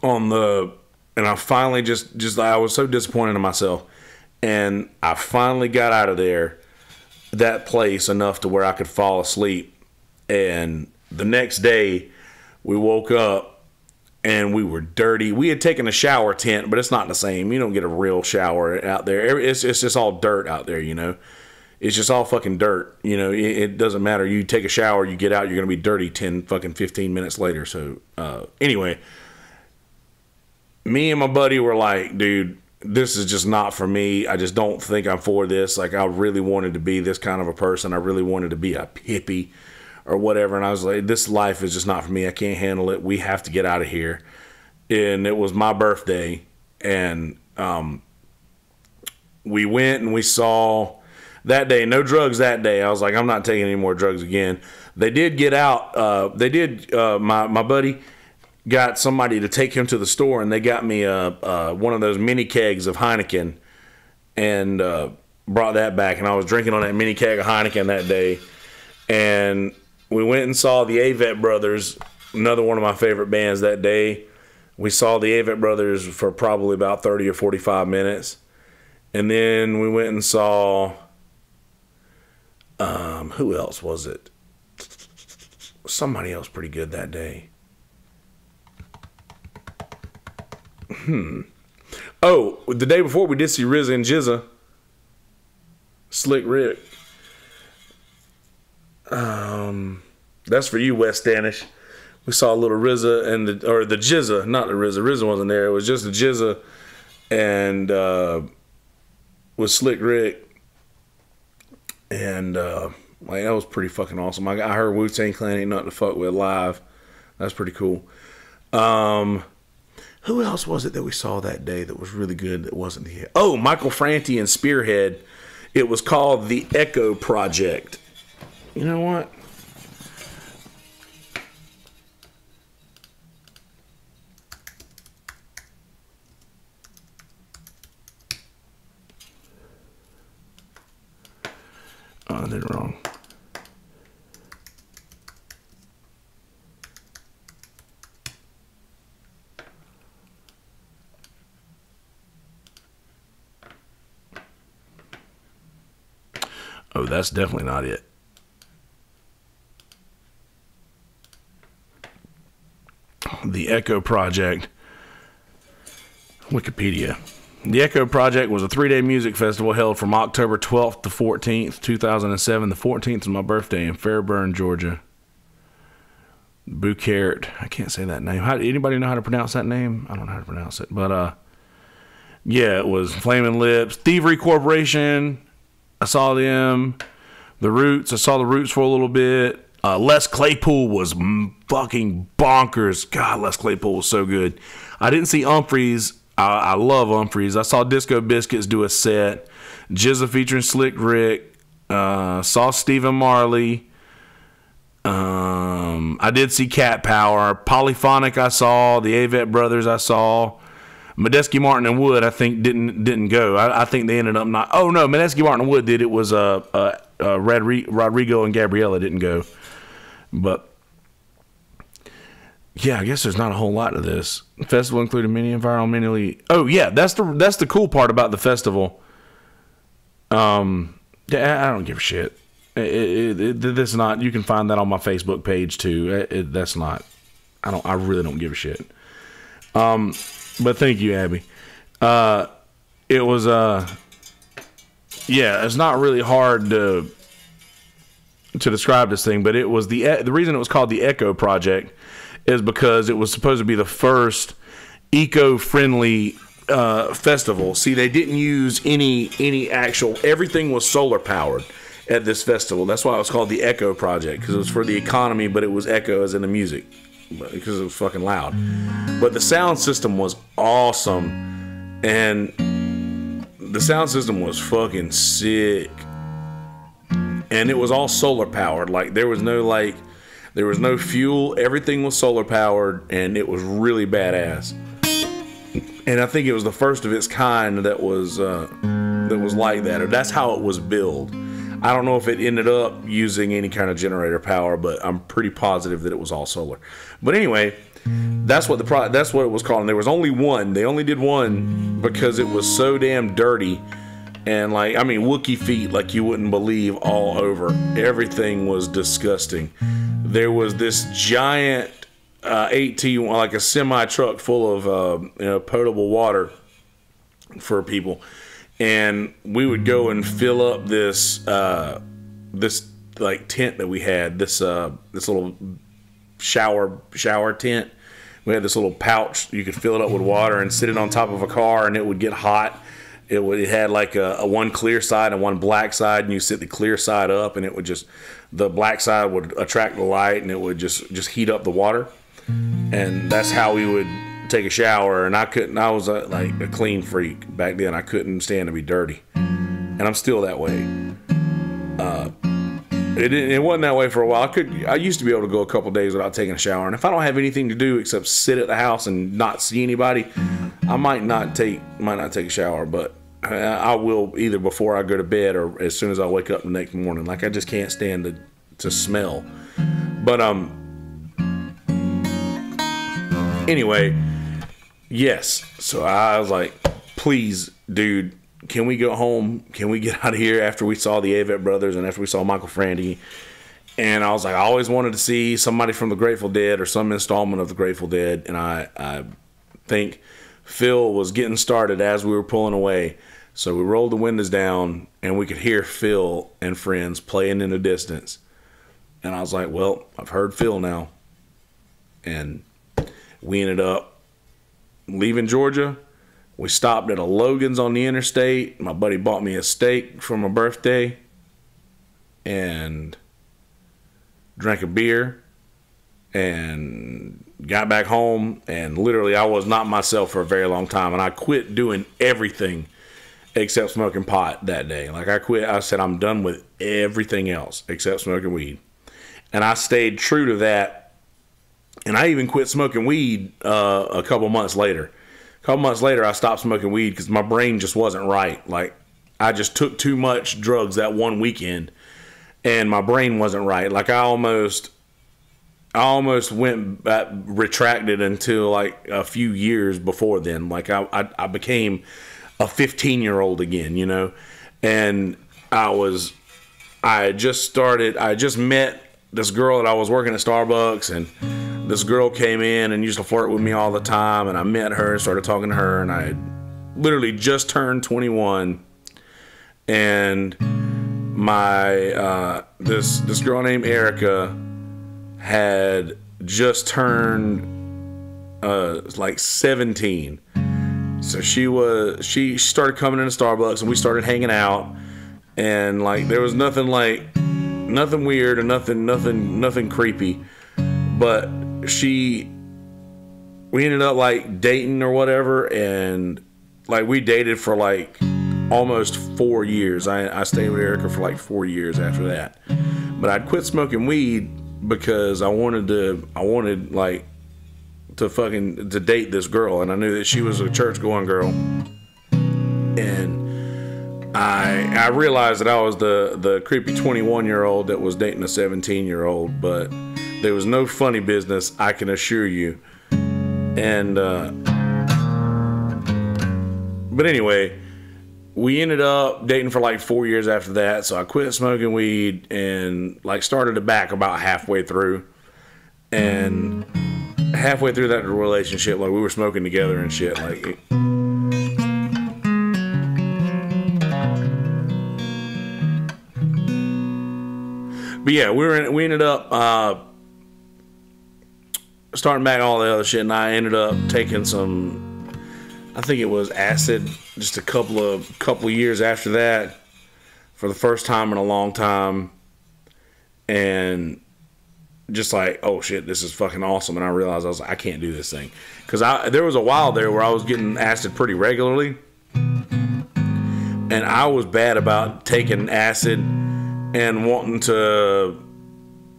I finally just I was so disappointed in myself, and I finally got out of that place enough to where I could fall asleep. And the next day we woke up and we were dirty. We had taken a shower tent, but it's not the same. You don't get a real shower out there. It's just all dirt out there, you know. It's just all fucking dirt. You know, it doesn't matter. You take a shower, you get out, you're going to be dirty 15 minutes later. So, anyway, me and my buddy were like, dude, this is just not for me. I just don't think I'm for this. Like, I really wanted to be this kind of a person. I really wanted to be a hippie or whatever. And I was like, this life is just not for me. I can't handle it. We have to get out of here. And it was my birthday. And we went and we saw that day, no drugs that day. I was like, I'm not taking any more drugs again. They did get out. My buddy got somebody to take him to the store, and they got me one of those mini kegs of Heineken, and brought that back. And I was drinking on that mini keg of Heineken that day. And we went and saw the Avett Brothers, another one of my favorite bands that day. We saw the Avett Brothers for probably about 30 or 45 minutes. And then we went and saw, who else was it? Somebody else pretty good that day. Oh, the day before we did see RZA and Jizza. Slick Rick. That's for you, West Danish. We saw a little RZA and the Jizza, not the RZA. RZA wasn't there. It was just the Jizza and with Slick Rick, and like, that was pretty fucking awesome. I heard Wu-Tang Clan ain't nothing to fuck with live. That's pretty cool. Who else was it that we saw that day that was really good that wasn't the... Oh, Michael Franti and Spearhead. It was called The Echo Project. You know what? Oh, I did it wrong. Oh, that's definitely not it. The Echo Project. Wikipedia. The Echo Project was a 3-day music festival held from October 12th to 14th, 2007. The 14th is my birthday in Fairburn, Georgia. Bucart. I can't say that name. Anybody know how to pronounce that name? I don't know how to pronounce it. But, yeah, it was Flaming Lips. Thievery Corporation. I saw them. The Roots. I saw the Roots for a little bit. Les Claypool was fucking bonkers. God, Les Claypool was so good. I didn't see Humphreys. I love Humphreys. I saw Disco Biscuits do a set. Jizza featuring Slick Rick. Saw Stephen Marley. I did see Cat Power. Polyphonic I saw. The Avett Brothers I saw. Medeski, Martin, and Wood I think didn't go. I think they ended up not. Oh no, Medeski, Martin, and Wood did. It was Rodrigo and Gabriella didn't go. But yeah, I guess there's not a whole lot to this. The festival included many environmentally. Oh yeah, that's the cool part about the festival. I don't give a shit. That's not. You can find that on my Facebook page too. That's not. I really don't give a shit. But thank you, Abby. It was yeah. It's not really hard to describe this thing, but it was the reason it was called the Echo Project is because it was supposed to be the first eco-friendly festival. See, they didn't use any actual. Everything was solar powered at this festival. That's why it was called the Echo Project, because it was for the economy, but it was echo as in the music, because it was fucking loud. But the sound system was awesome, and the sound system was fucking sick, and it was all solar powered. Like there was no fuel. Everything was solar powered, and it was really badass. And I think it was the first of its kind that was like that, or that's how it was billed. I don't know if it ended up using any kind of generator power, but I'm pretty positive that it was all solar. But anyway, that's what it was called. And there was only one. They only did one because it was so damn dirty, and like, I mean, Wookiee feet like you wouldn't believe all over. Everything was disgusting. There was this giant 18, like a semi truck full of potable water for people. And we would go and fill up this like tent that we had, this little shower tent. We had this little pouch. You could fill it up with water and sit it on top of a car, and it would get hot. It had like a one clear side and one black side, and you sit the clear side up, and it would just, the black side would attract the light, and it would just heat up the water. And that's how we would take a shower. And I was like a clean freak back then. I couldn't stand to be dirty, and I'm still that way. It wasn't that way for a while. I used to be able to go a couple days without taking a shower, and if I don't have anything to do except sit at the house and not see anybody, I might not take a shower, but I will either before I go to bed or as soon as I wake up the next morning. Like, I just can't stand to smell. But anyway, yes. So I was like, please, dude, can we go home? Can we get out of here after we saw the Avett Brothers and after we saw Michael Franti? And I was like, I always wanted to see somebody from the Grateful Dead or some installment of the Grateful Dead. And I think Phil was getting started as we were pulling away. So we rolled the windows down and we could hear Phil and friends playing in the distance. And I was like, well, I've heard Phil now. And we ended up leaving Georgia. We stopped at a Logan's on the interstate. My buddy bought me a steak for my birthday and drank a beer and got back home. And literally, I was not myself for a very long time. And I quit doing everything except smoking pot that day. Like, I quit. I said, I'm done with everything else except smoking weed. And I stayed true to that. And I even quit smoking weed a couple months later. A couple months later, I stopped smoking weed because my brain just wasn't right. Like, I just took too much drugs that one weekend, and my brain wasn't right. Like, I almost went back, retracted until like a few years before then. Like, I became a 15-year-old again, you know. And I just met this girl that I was working at Starbucks, and this girl came in and used to flirt with me all the time, and I met her and started talking to her, and I had literally just turned 21, and my this girl named Erica had just turned like 17. So she started coming into Starbucks, and we started hanging out, and like there was nothing weird or nothing creepy, but we ended up like dating or whatever, and like we dated for like almost 4 years. I stayed with Erica for like 4 years after that. But I'd quit smoking weed because I wanted like to date this girl, and I knew that she was a church going girl, and I realized that I was the creepy 21-year-old that was dating a 17-year-old, but there was no funny business, I can assure you. And but anyway, we ended up dating for like 4 years after that. So I quit smoking weed and like started it back about halfway through. And halfway through that relationship, like we were smoking together and shit. Like, but yeah, we ended up starting back all the other shit, and I ended up taking some, I think it was acid, just a couple of years after that, for the first time in a long time, and just like, oh shit, this is fucking awesome. And I realized, I was like, I can't do this thing, because there was a while there where I was getting acid pretty regularly, and I was bad about taking acid and wanting to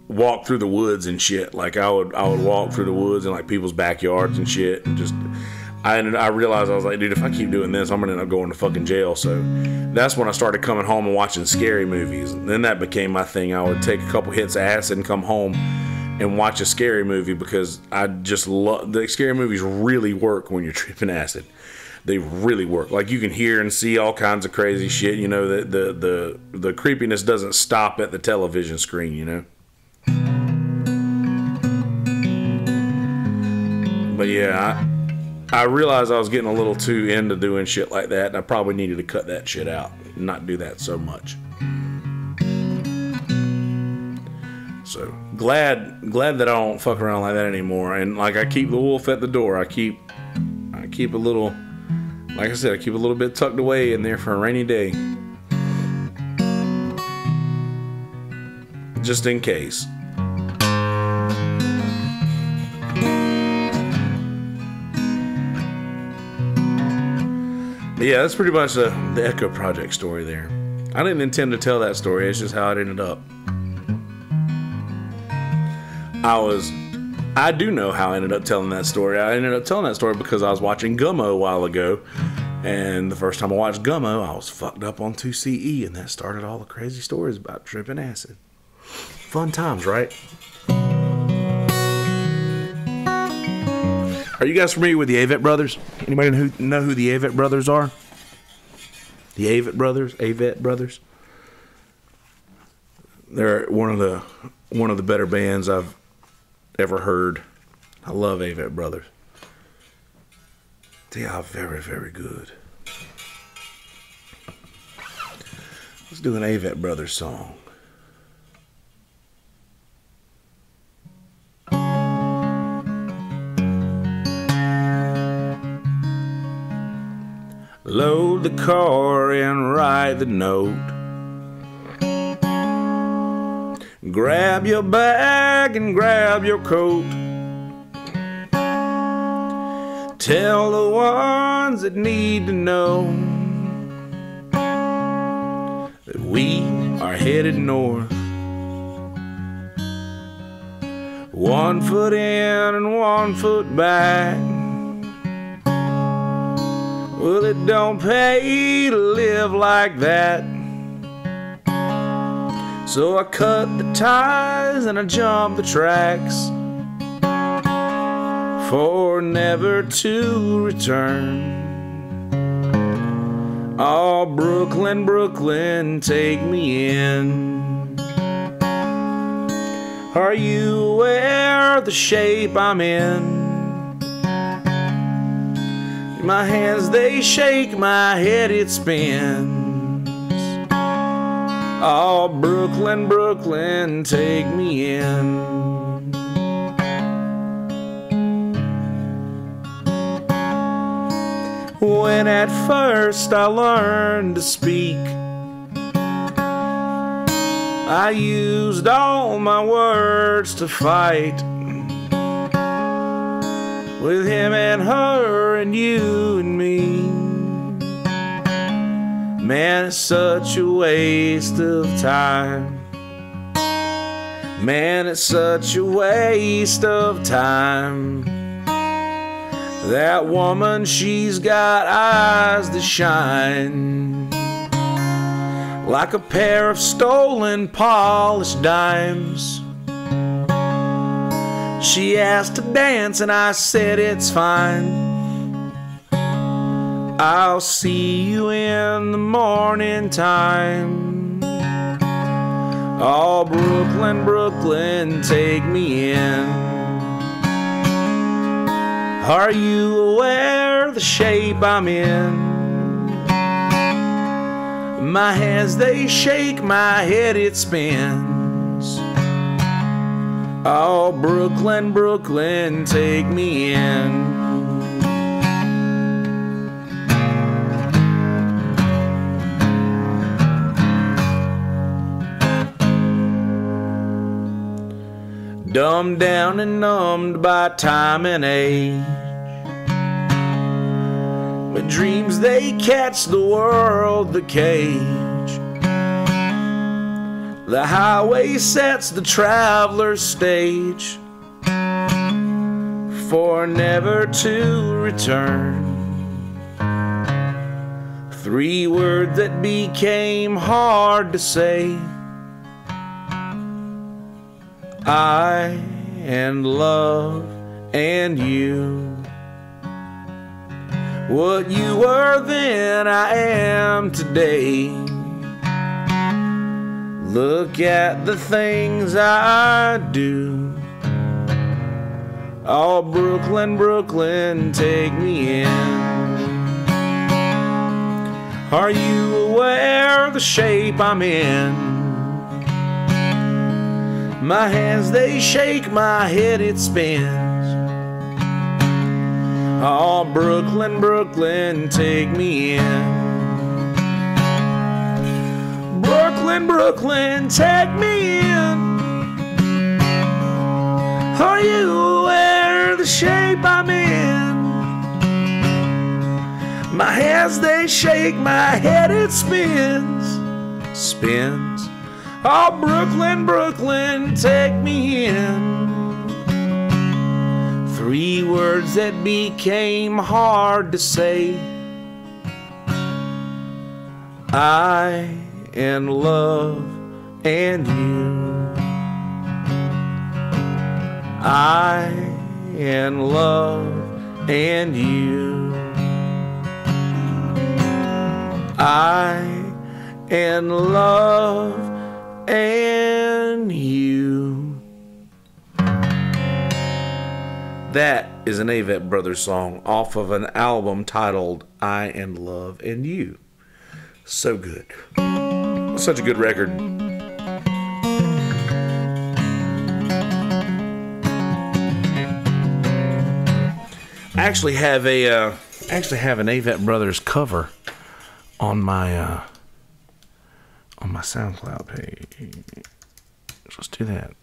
walk through the woods and shit. Like I would walk through the woods and like people's backyards and shit, and just I realized, I was like, dude, if I keep doing this, I'm gonna end up going to fucking jail. So that's when I started coming home and watching scary movies. And then that became my thing. I would take a couple hits of acid and come home and watch a scary movie, because I just love, the scary movies really work when you're tripping acid. They really work. Like, you can hear and see all kinds of crazy shit. You know, the creepiness doesn't stop at the television screen, you know. But yeah, I realized I was getting a little too into doing shit like that, and I probably needed to cut that shit out and not do that so much. So glad that I don't fuck around like that anymore. And like, I keep the wolf at the door. I keep a little, like I said, I keep a little bit tucked away in there for a rainy day, just in case. But yeah, that's pretty much the Echo Project story there. I didn't intend to tell that story. It's just how it ended up. I do know how I ended up telling that story. I ended up telling that story because I was watching Gummo a while ago. And the first time I watched Gummo, I was fucked up on 2CE. And that started all the crazy stories about tripping acid. Fun times, right? Are you guys familiar with the Avett Brothers? Anybody know who the Avett Brothers are? The Avett Brothers. They're one of the better bands I've ever heard. I love Avett Brothers. They are very, very good. Let's do an Avett Brothers song. Load the car and write the note. Grab your bag and grab your coat. Tell the ones that need to know that we are headed north. 1 foot in and 1 foot back. Well, it don't pay to live like that. So I cut the ties and I jumped the tracks for never to return. Oh, Brooklyn, Brooklyn, take me in. Are you aware of the shape I'm in? My hands, they shake, my head, it spins. Oh, Brooklyn, Brooklyn, take me in. When at first I learned to speak, I used all my words to fight with him and her and you and me. Man, it's such a waste of time. Man, it's such a waste of time. That woman, she's got eyes that shine like a pair of stolen polished dimes. She asked to dance and I said it's fine. I'll see you in the morning time. Oh, Brooklyn, Brooklyn, take me in. Are you aware of the shape I'm in? My hands, they shake, my head, it spins. Oh, Brooklyn, Brooklyn, take me in. Dumbed down and numbed by time and age, my dreams, they catch the world the cage. The highway sets the traveler's stage for never to return. 3 words that became hard to say: I and love and you. What you were then, I am today. Look at the things I do. Oh, Brooklyn, Brooklyn, take me in. Are you aware of the shape I'm in? My hands, they shake, my head, it spins. Oh, Brooklyn, Brooklyn, take me in. Brooklyn, Brooklyn, take me in. Are you aware of the shape I'm in? My hands, they shake, my head, it spins. Spins. Oh, Brooklyn, Brooklyn, take me in. 3 words that became hard to say: I and love and you. I and love and you. I and love and you. That is an Avett Brothers song off of an album titled I and Love and You. So good. Such a good record. I actually have an Avett Brothers cover on my SoundCloud page. Let's do that.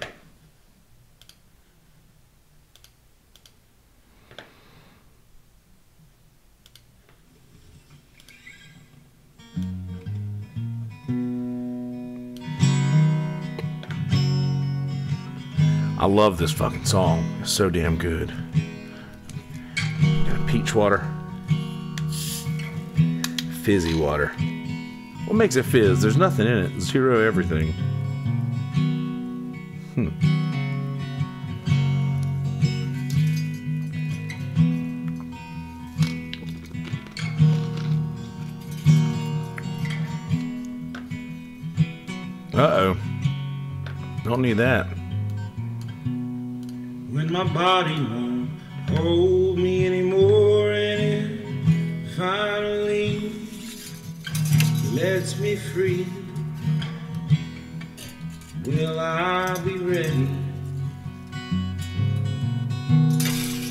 I love this fucking song. It's so damn good. Got peach water. Fizzy water. What makes it fizz? There's nothing in it. Zero everything. Uh-oh. Don't need that. When my body won't hold me anymore and it finally lets me free, will I be ready?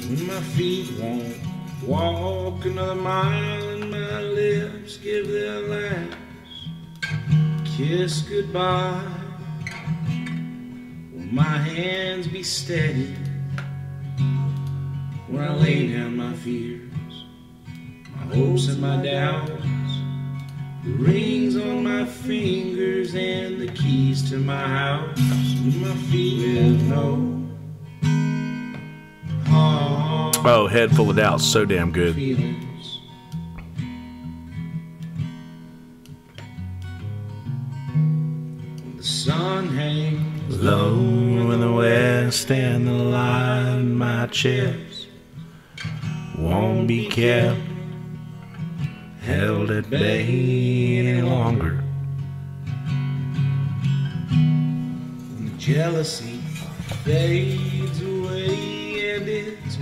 When my feet won't walk another mile and my lips give their last kiss goodbye, will my hands be steady when I lay down my fears, my hopes and my doubts, The rings on my fingers and the keys to my house. With my feet with no heart. Oh, Head Full of Doubt, so damn good. Feelings. The sun hangs Low in the west and the light in my chest won't be kept, held at bay any longer. when the jealousy fades away and it's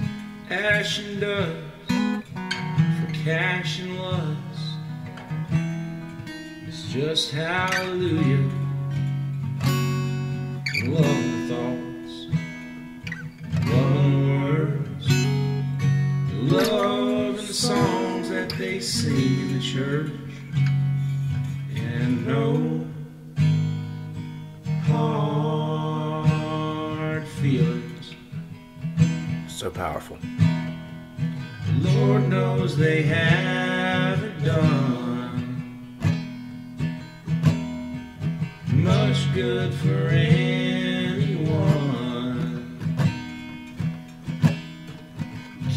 ash and dust for cash and lust. It's just hallelujah. Love the thoughts, love the words, love the songs that they sing in the church, and no hard feelings. So powerful. The Lord knows they haven't done much good for anyone.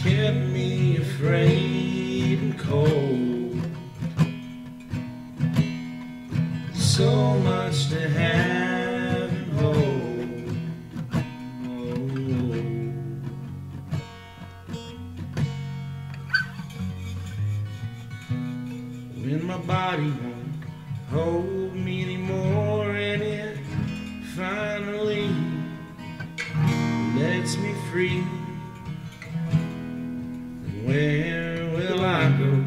Kept me afraid and cold. So much to have and hold. When my body won't hold me anymore and it finally lets me free, where will I go?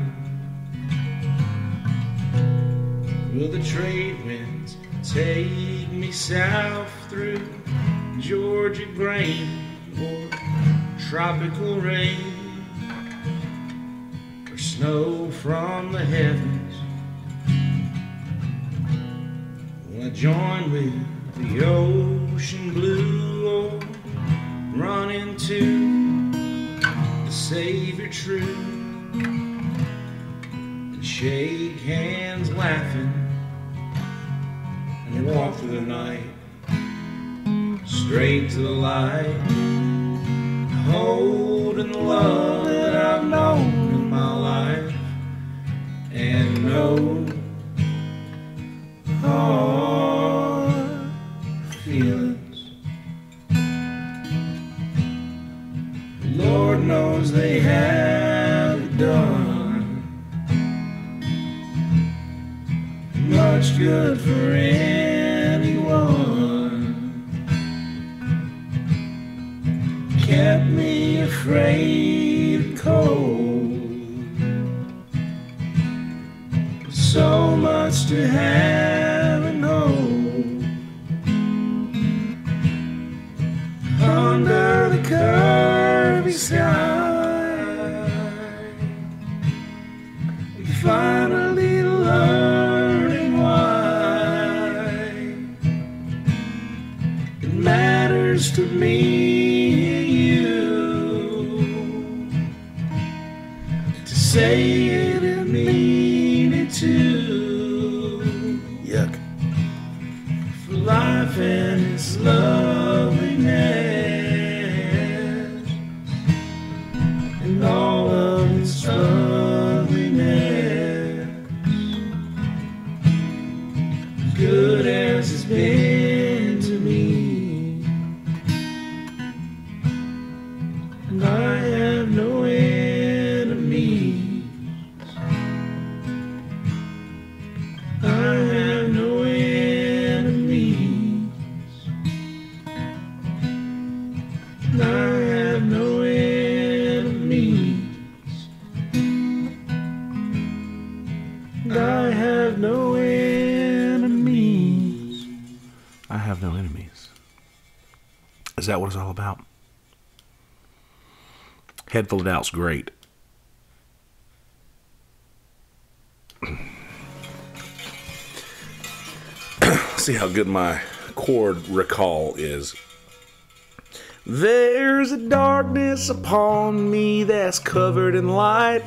Will the trade winds take me south through Georgia grain or tropical rain or snow from the heavens? Will I join with the ocean blue or run into the Savior true and shake hands laughing and walk through the night straight to the light, holding the love that I've known in my life and no hard feelings. Lord knows they have done much good for anyone. Kept me afraid and cold. So much to have and hold. Under the curvy sky, we finally learning why it matters to me and you to say it and mean it too. Yuck. For life and its loveliness and all of its ugliness, good as it's been to me, and I have no enemies. I have no enemies. I have no enemies. I have no enemies. I have no enemies. Is that what it's all about? Head Full of Doubt's great. See how good my chord recall is. There's a darkness upon me that's covered in light.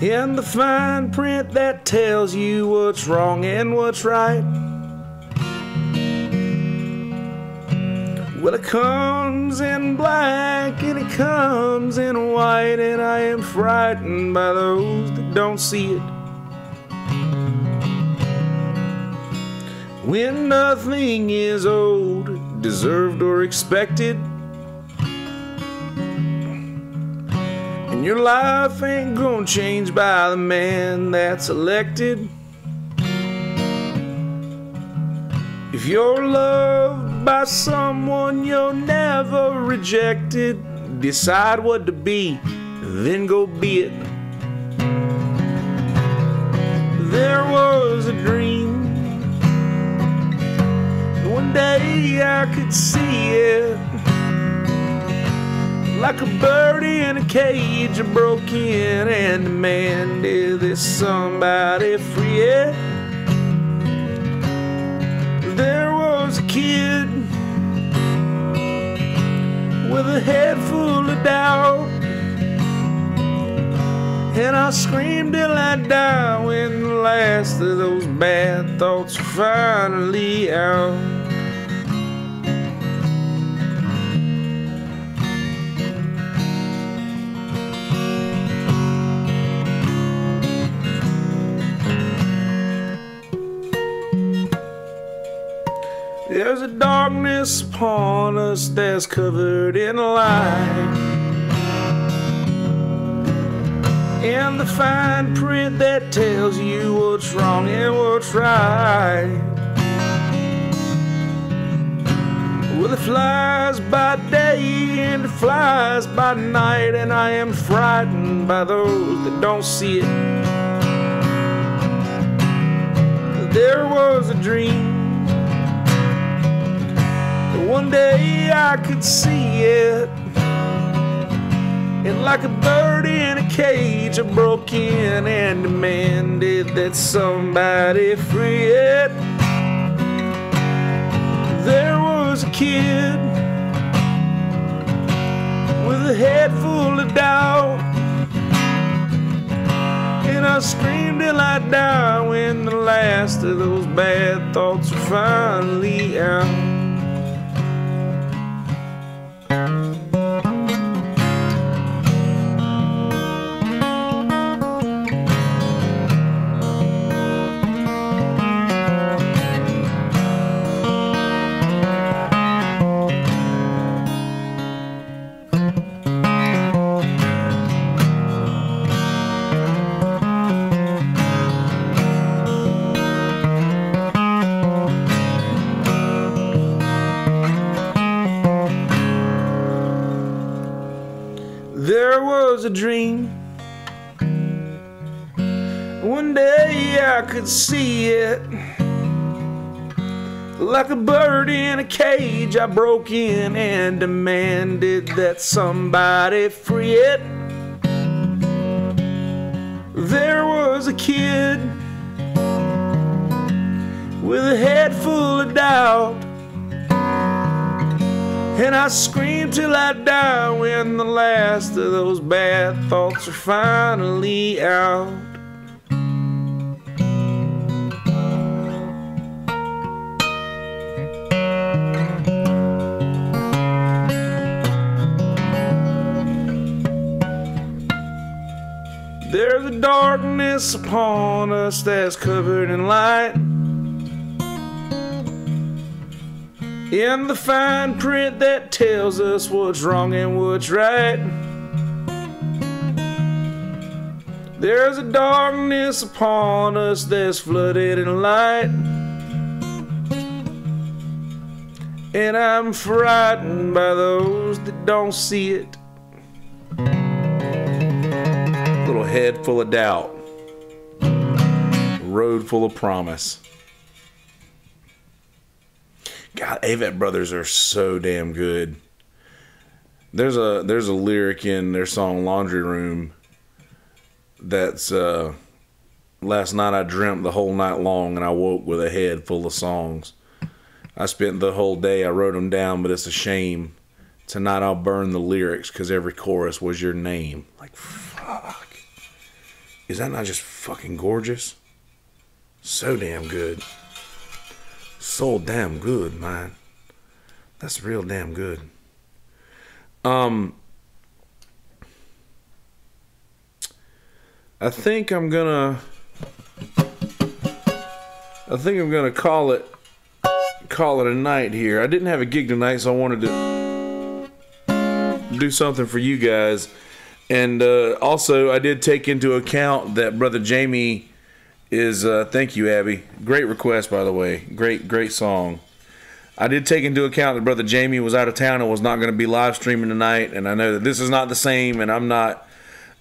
in the fine print that tells you what's wrong and what's right. Well, it comes in black and it comes in white, and I am frightened by those that don't see it. When nothing is owed, deserved, or expected, and your life ain't gonna change by the man that's elected. If you're loved by someone you're never rejected, decide what to be, then go be it. There was a dream, one day I could see it, like a birdie in a cage, I broke in and demanded that somebody free it. There was a kid with a head full of doubt, and I screamed till I died when the last of those bad thoughts were finally out. There's a darkness upon us that's covered in light, and the fine print that tells you what's wrong and what's right. Well, it flies by day and it flies by night, and I am frightened by those that don't see it. There was a dream, one day I could see it, and like a birdie in a cage, I broke in and demanded that somebody free it. There was a kid with a head full of doubt, and I screamed till I died when the last of those bad thoughts were finally out. There was a dream, one day I could see it, like a bird in a cage, I broke in and demanded that somebody free it. There was a kid with a head full of doubt, and I screamed till I died when the last of those bad thoughts are finally out. There's a darkness upon us that's covered in light, in the fine print that tells us what's wrong and what's right. There's a darkness upon us that's flooded in light, and I'm frightened by those that don't see it. Little head full of doubt, road full of promise. God, Avett Brothers are so damn good. There's a lyric in their song Laundry Room that's last night I dreamt the whole night long and I woke with a head full of songs. I spent the whole day, I wrote them down, but it's a shame. Tonight I'll burn the lyrics because every chorus was your name. Like, fuck. Is that not just fucking gorgeous? So damn good. So damn good, man. That's real damn good. I think I'm gonna call it a night here. I didn't have a gig tonight, so I wanted to do something for you guys. And also, I did take into account that Brother Jamie is, thank you, Abby. Great request, by the way. Great song. I did take into account that Brother Jamie was out of town and was not going to be live streaming tonight. And I know that this is not the same, and I'm not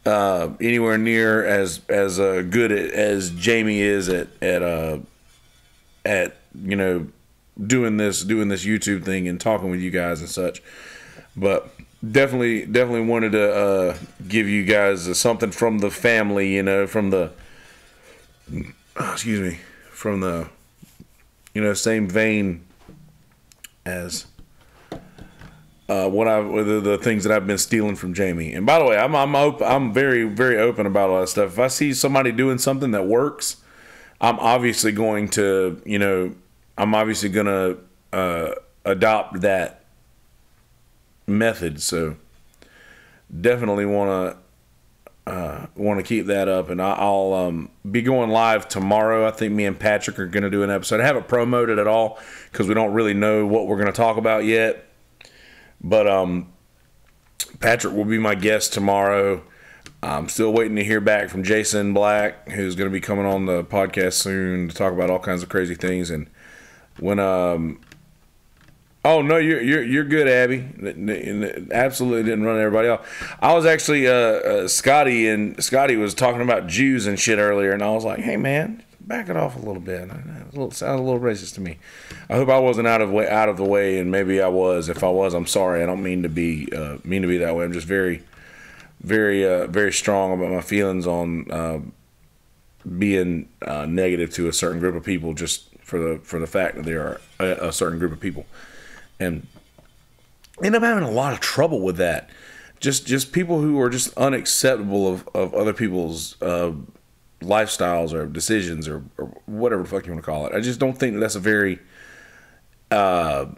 anywhere near as good as Jamie is at you know, doing this YouTube thing and talking with you guys and such. But definitely wanted to give you guys something from the family, you know, from the you know, same vein as the things that I've been stealing from Jamie. And by the way, I'm very open about all that stuff. If I see somebody doing something that works, I'm obviously going to, you know, adopt that method. So definitely want to keep that up, and I'll be going live tomorrow. I think me and Patrick are going to do an episode. I haven't promoted at all because we don't really know what we're going to talk about yet. But Patrick will be my guest tomorrow. I'm still waiting to hear back from Jason Black, who's going to be coming on the podcast soon to talk about all kinds of crazy things. And when oh no, you're good, Abby. Absolutely didn't run everybody off. I was actually Scotty was talking about Jews and shit earlier, and I was like, hey man, back it off a little bit. It sounded a little racist to me. I hope I wasn't out of the way, and maybe I was. If I was, I'm sorry. I don't mean to be that way. I'm just very strong about my feelings on being negative to a certain group of people, just for the fact that they are a certain group of people, and end up having a lot of trouble with that. Just people who are just unacceptable of other people's lifestyles or decisions or whatever the fuck you want to call it. I just don't think that's a very that's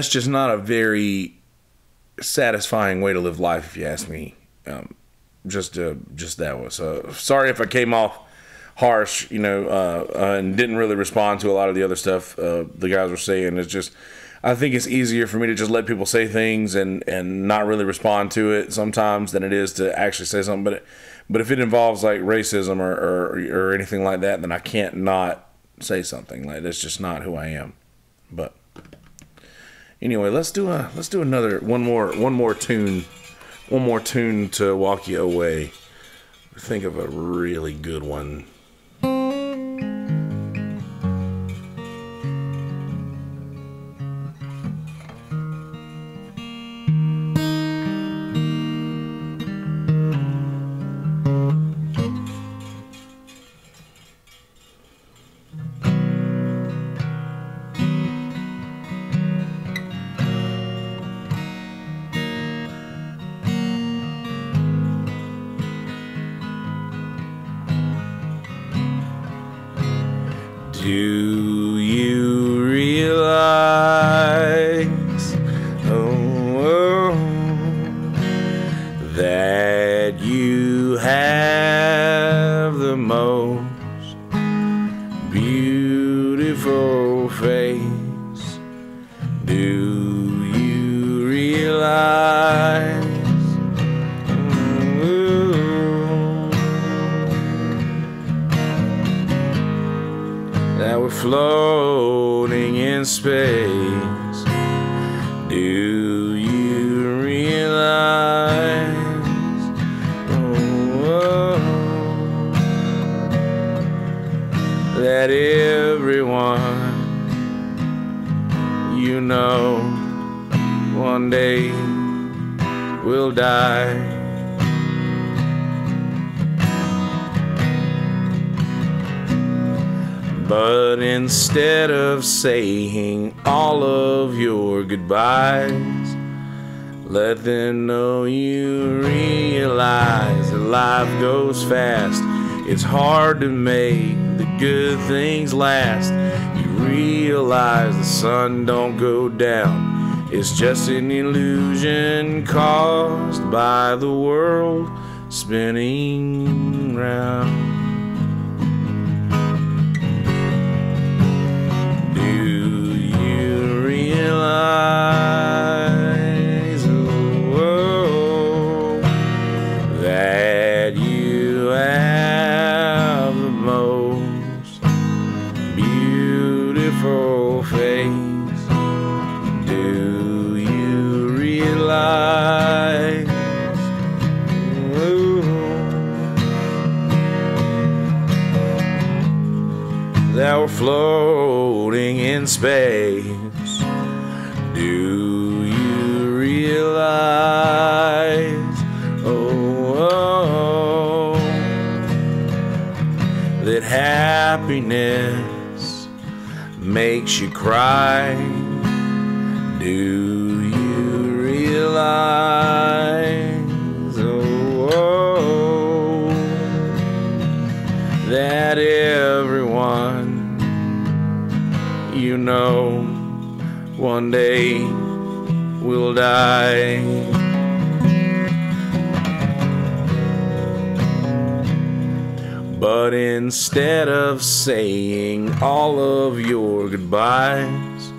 just not a very satisfying way to live life, if you ask me. Just that was. So sorry if I came off harsh, you know, and didn't really respond to a lot of the other stuff the guys were saying. It's just, I think it's easier for me to just let people say things and not really respond to it sometimes than it is to actually say something. But if it involves like racism or anything like that, then I can't not say something. Like, that's just not who I am. But anyway, let's do another one more tune to walk you away. Think of a really good one. Do you realize, that you have the most beautiful face? Do you realize that we're floating in space? Do you realize that everyone you know one day will die? But instead of saying all of your goodbyes, Let them know you realize that life goes fast. It's hard to make the good things last. You realize the sun don't go down. It's just an illusion caused by the world spinning round. Do you realize, oh, that you have the most beautiful face? Do you realize, oh, that we're floating in space? Do you realize, oh, that happiness makes you cry? Do you realize, oh, that everyone you know one day will die? But instead of saying all of your goodbyes,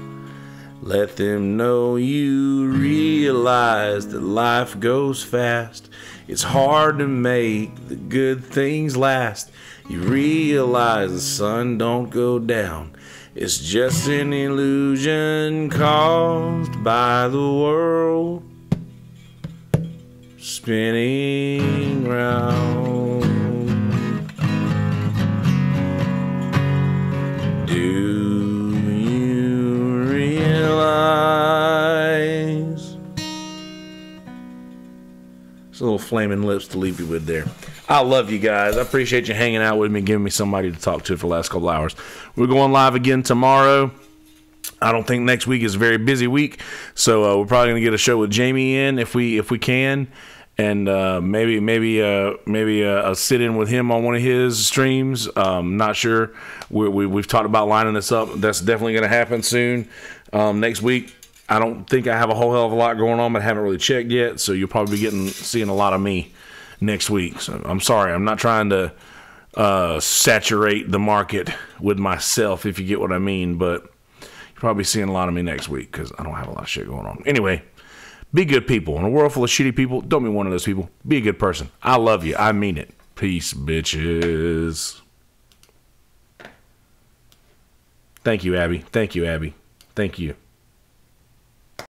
let them know you realize that life goes fast. It's hard to make the good things last. You realize the sun don't go down. It's just an illusion caused by the world spinning round. Do you realize? It's a little Flaming Lips to leave you with there. I love you guys. I appreciate you hanging out with me and giving me somebody to talk to for the last couple hours. We're going live again tomorrow. I don't think next week is a very busy week, so we're probably going to get a show with Jamie in if we can, and maybe a sit-in with him on one of his streams. Not sure. We've talked about lining this up. That's definitely going to happen soon. Next week, I don't think I have a whole hell of a lot going on, but I haven't really checked yet, so you'll probably be seeing a lot of me next week. So I'm sorry. I'm not trying to saturate the market with myself, if you get what I mean, but you're probably seeing a lot of me next week because I don't have a lot of shit going on. Anyway, be good people. In a world full of shitty people, don't be one of those people. Be a good person. I love you. I mean it. Peace, bitches. Thank you, Abby. Thank you, Abby. Thank you.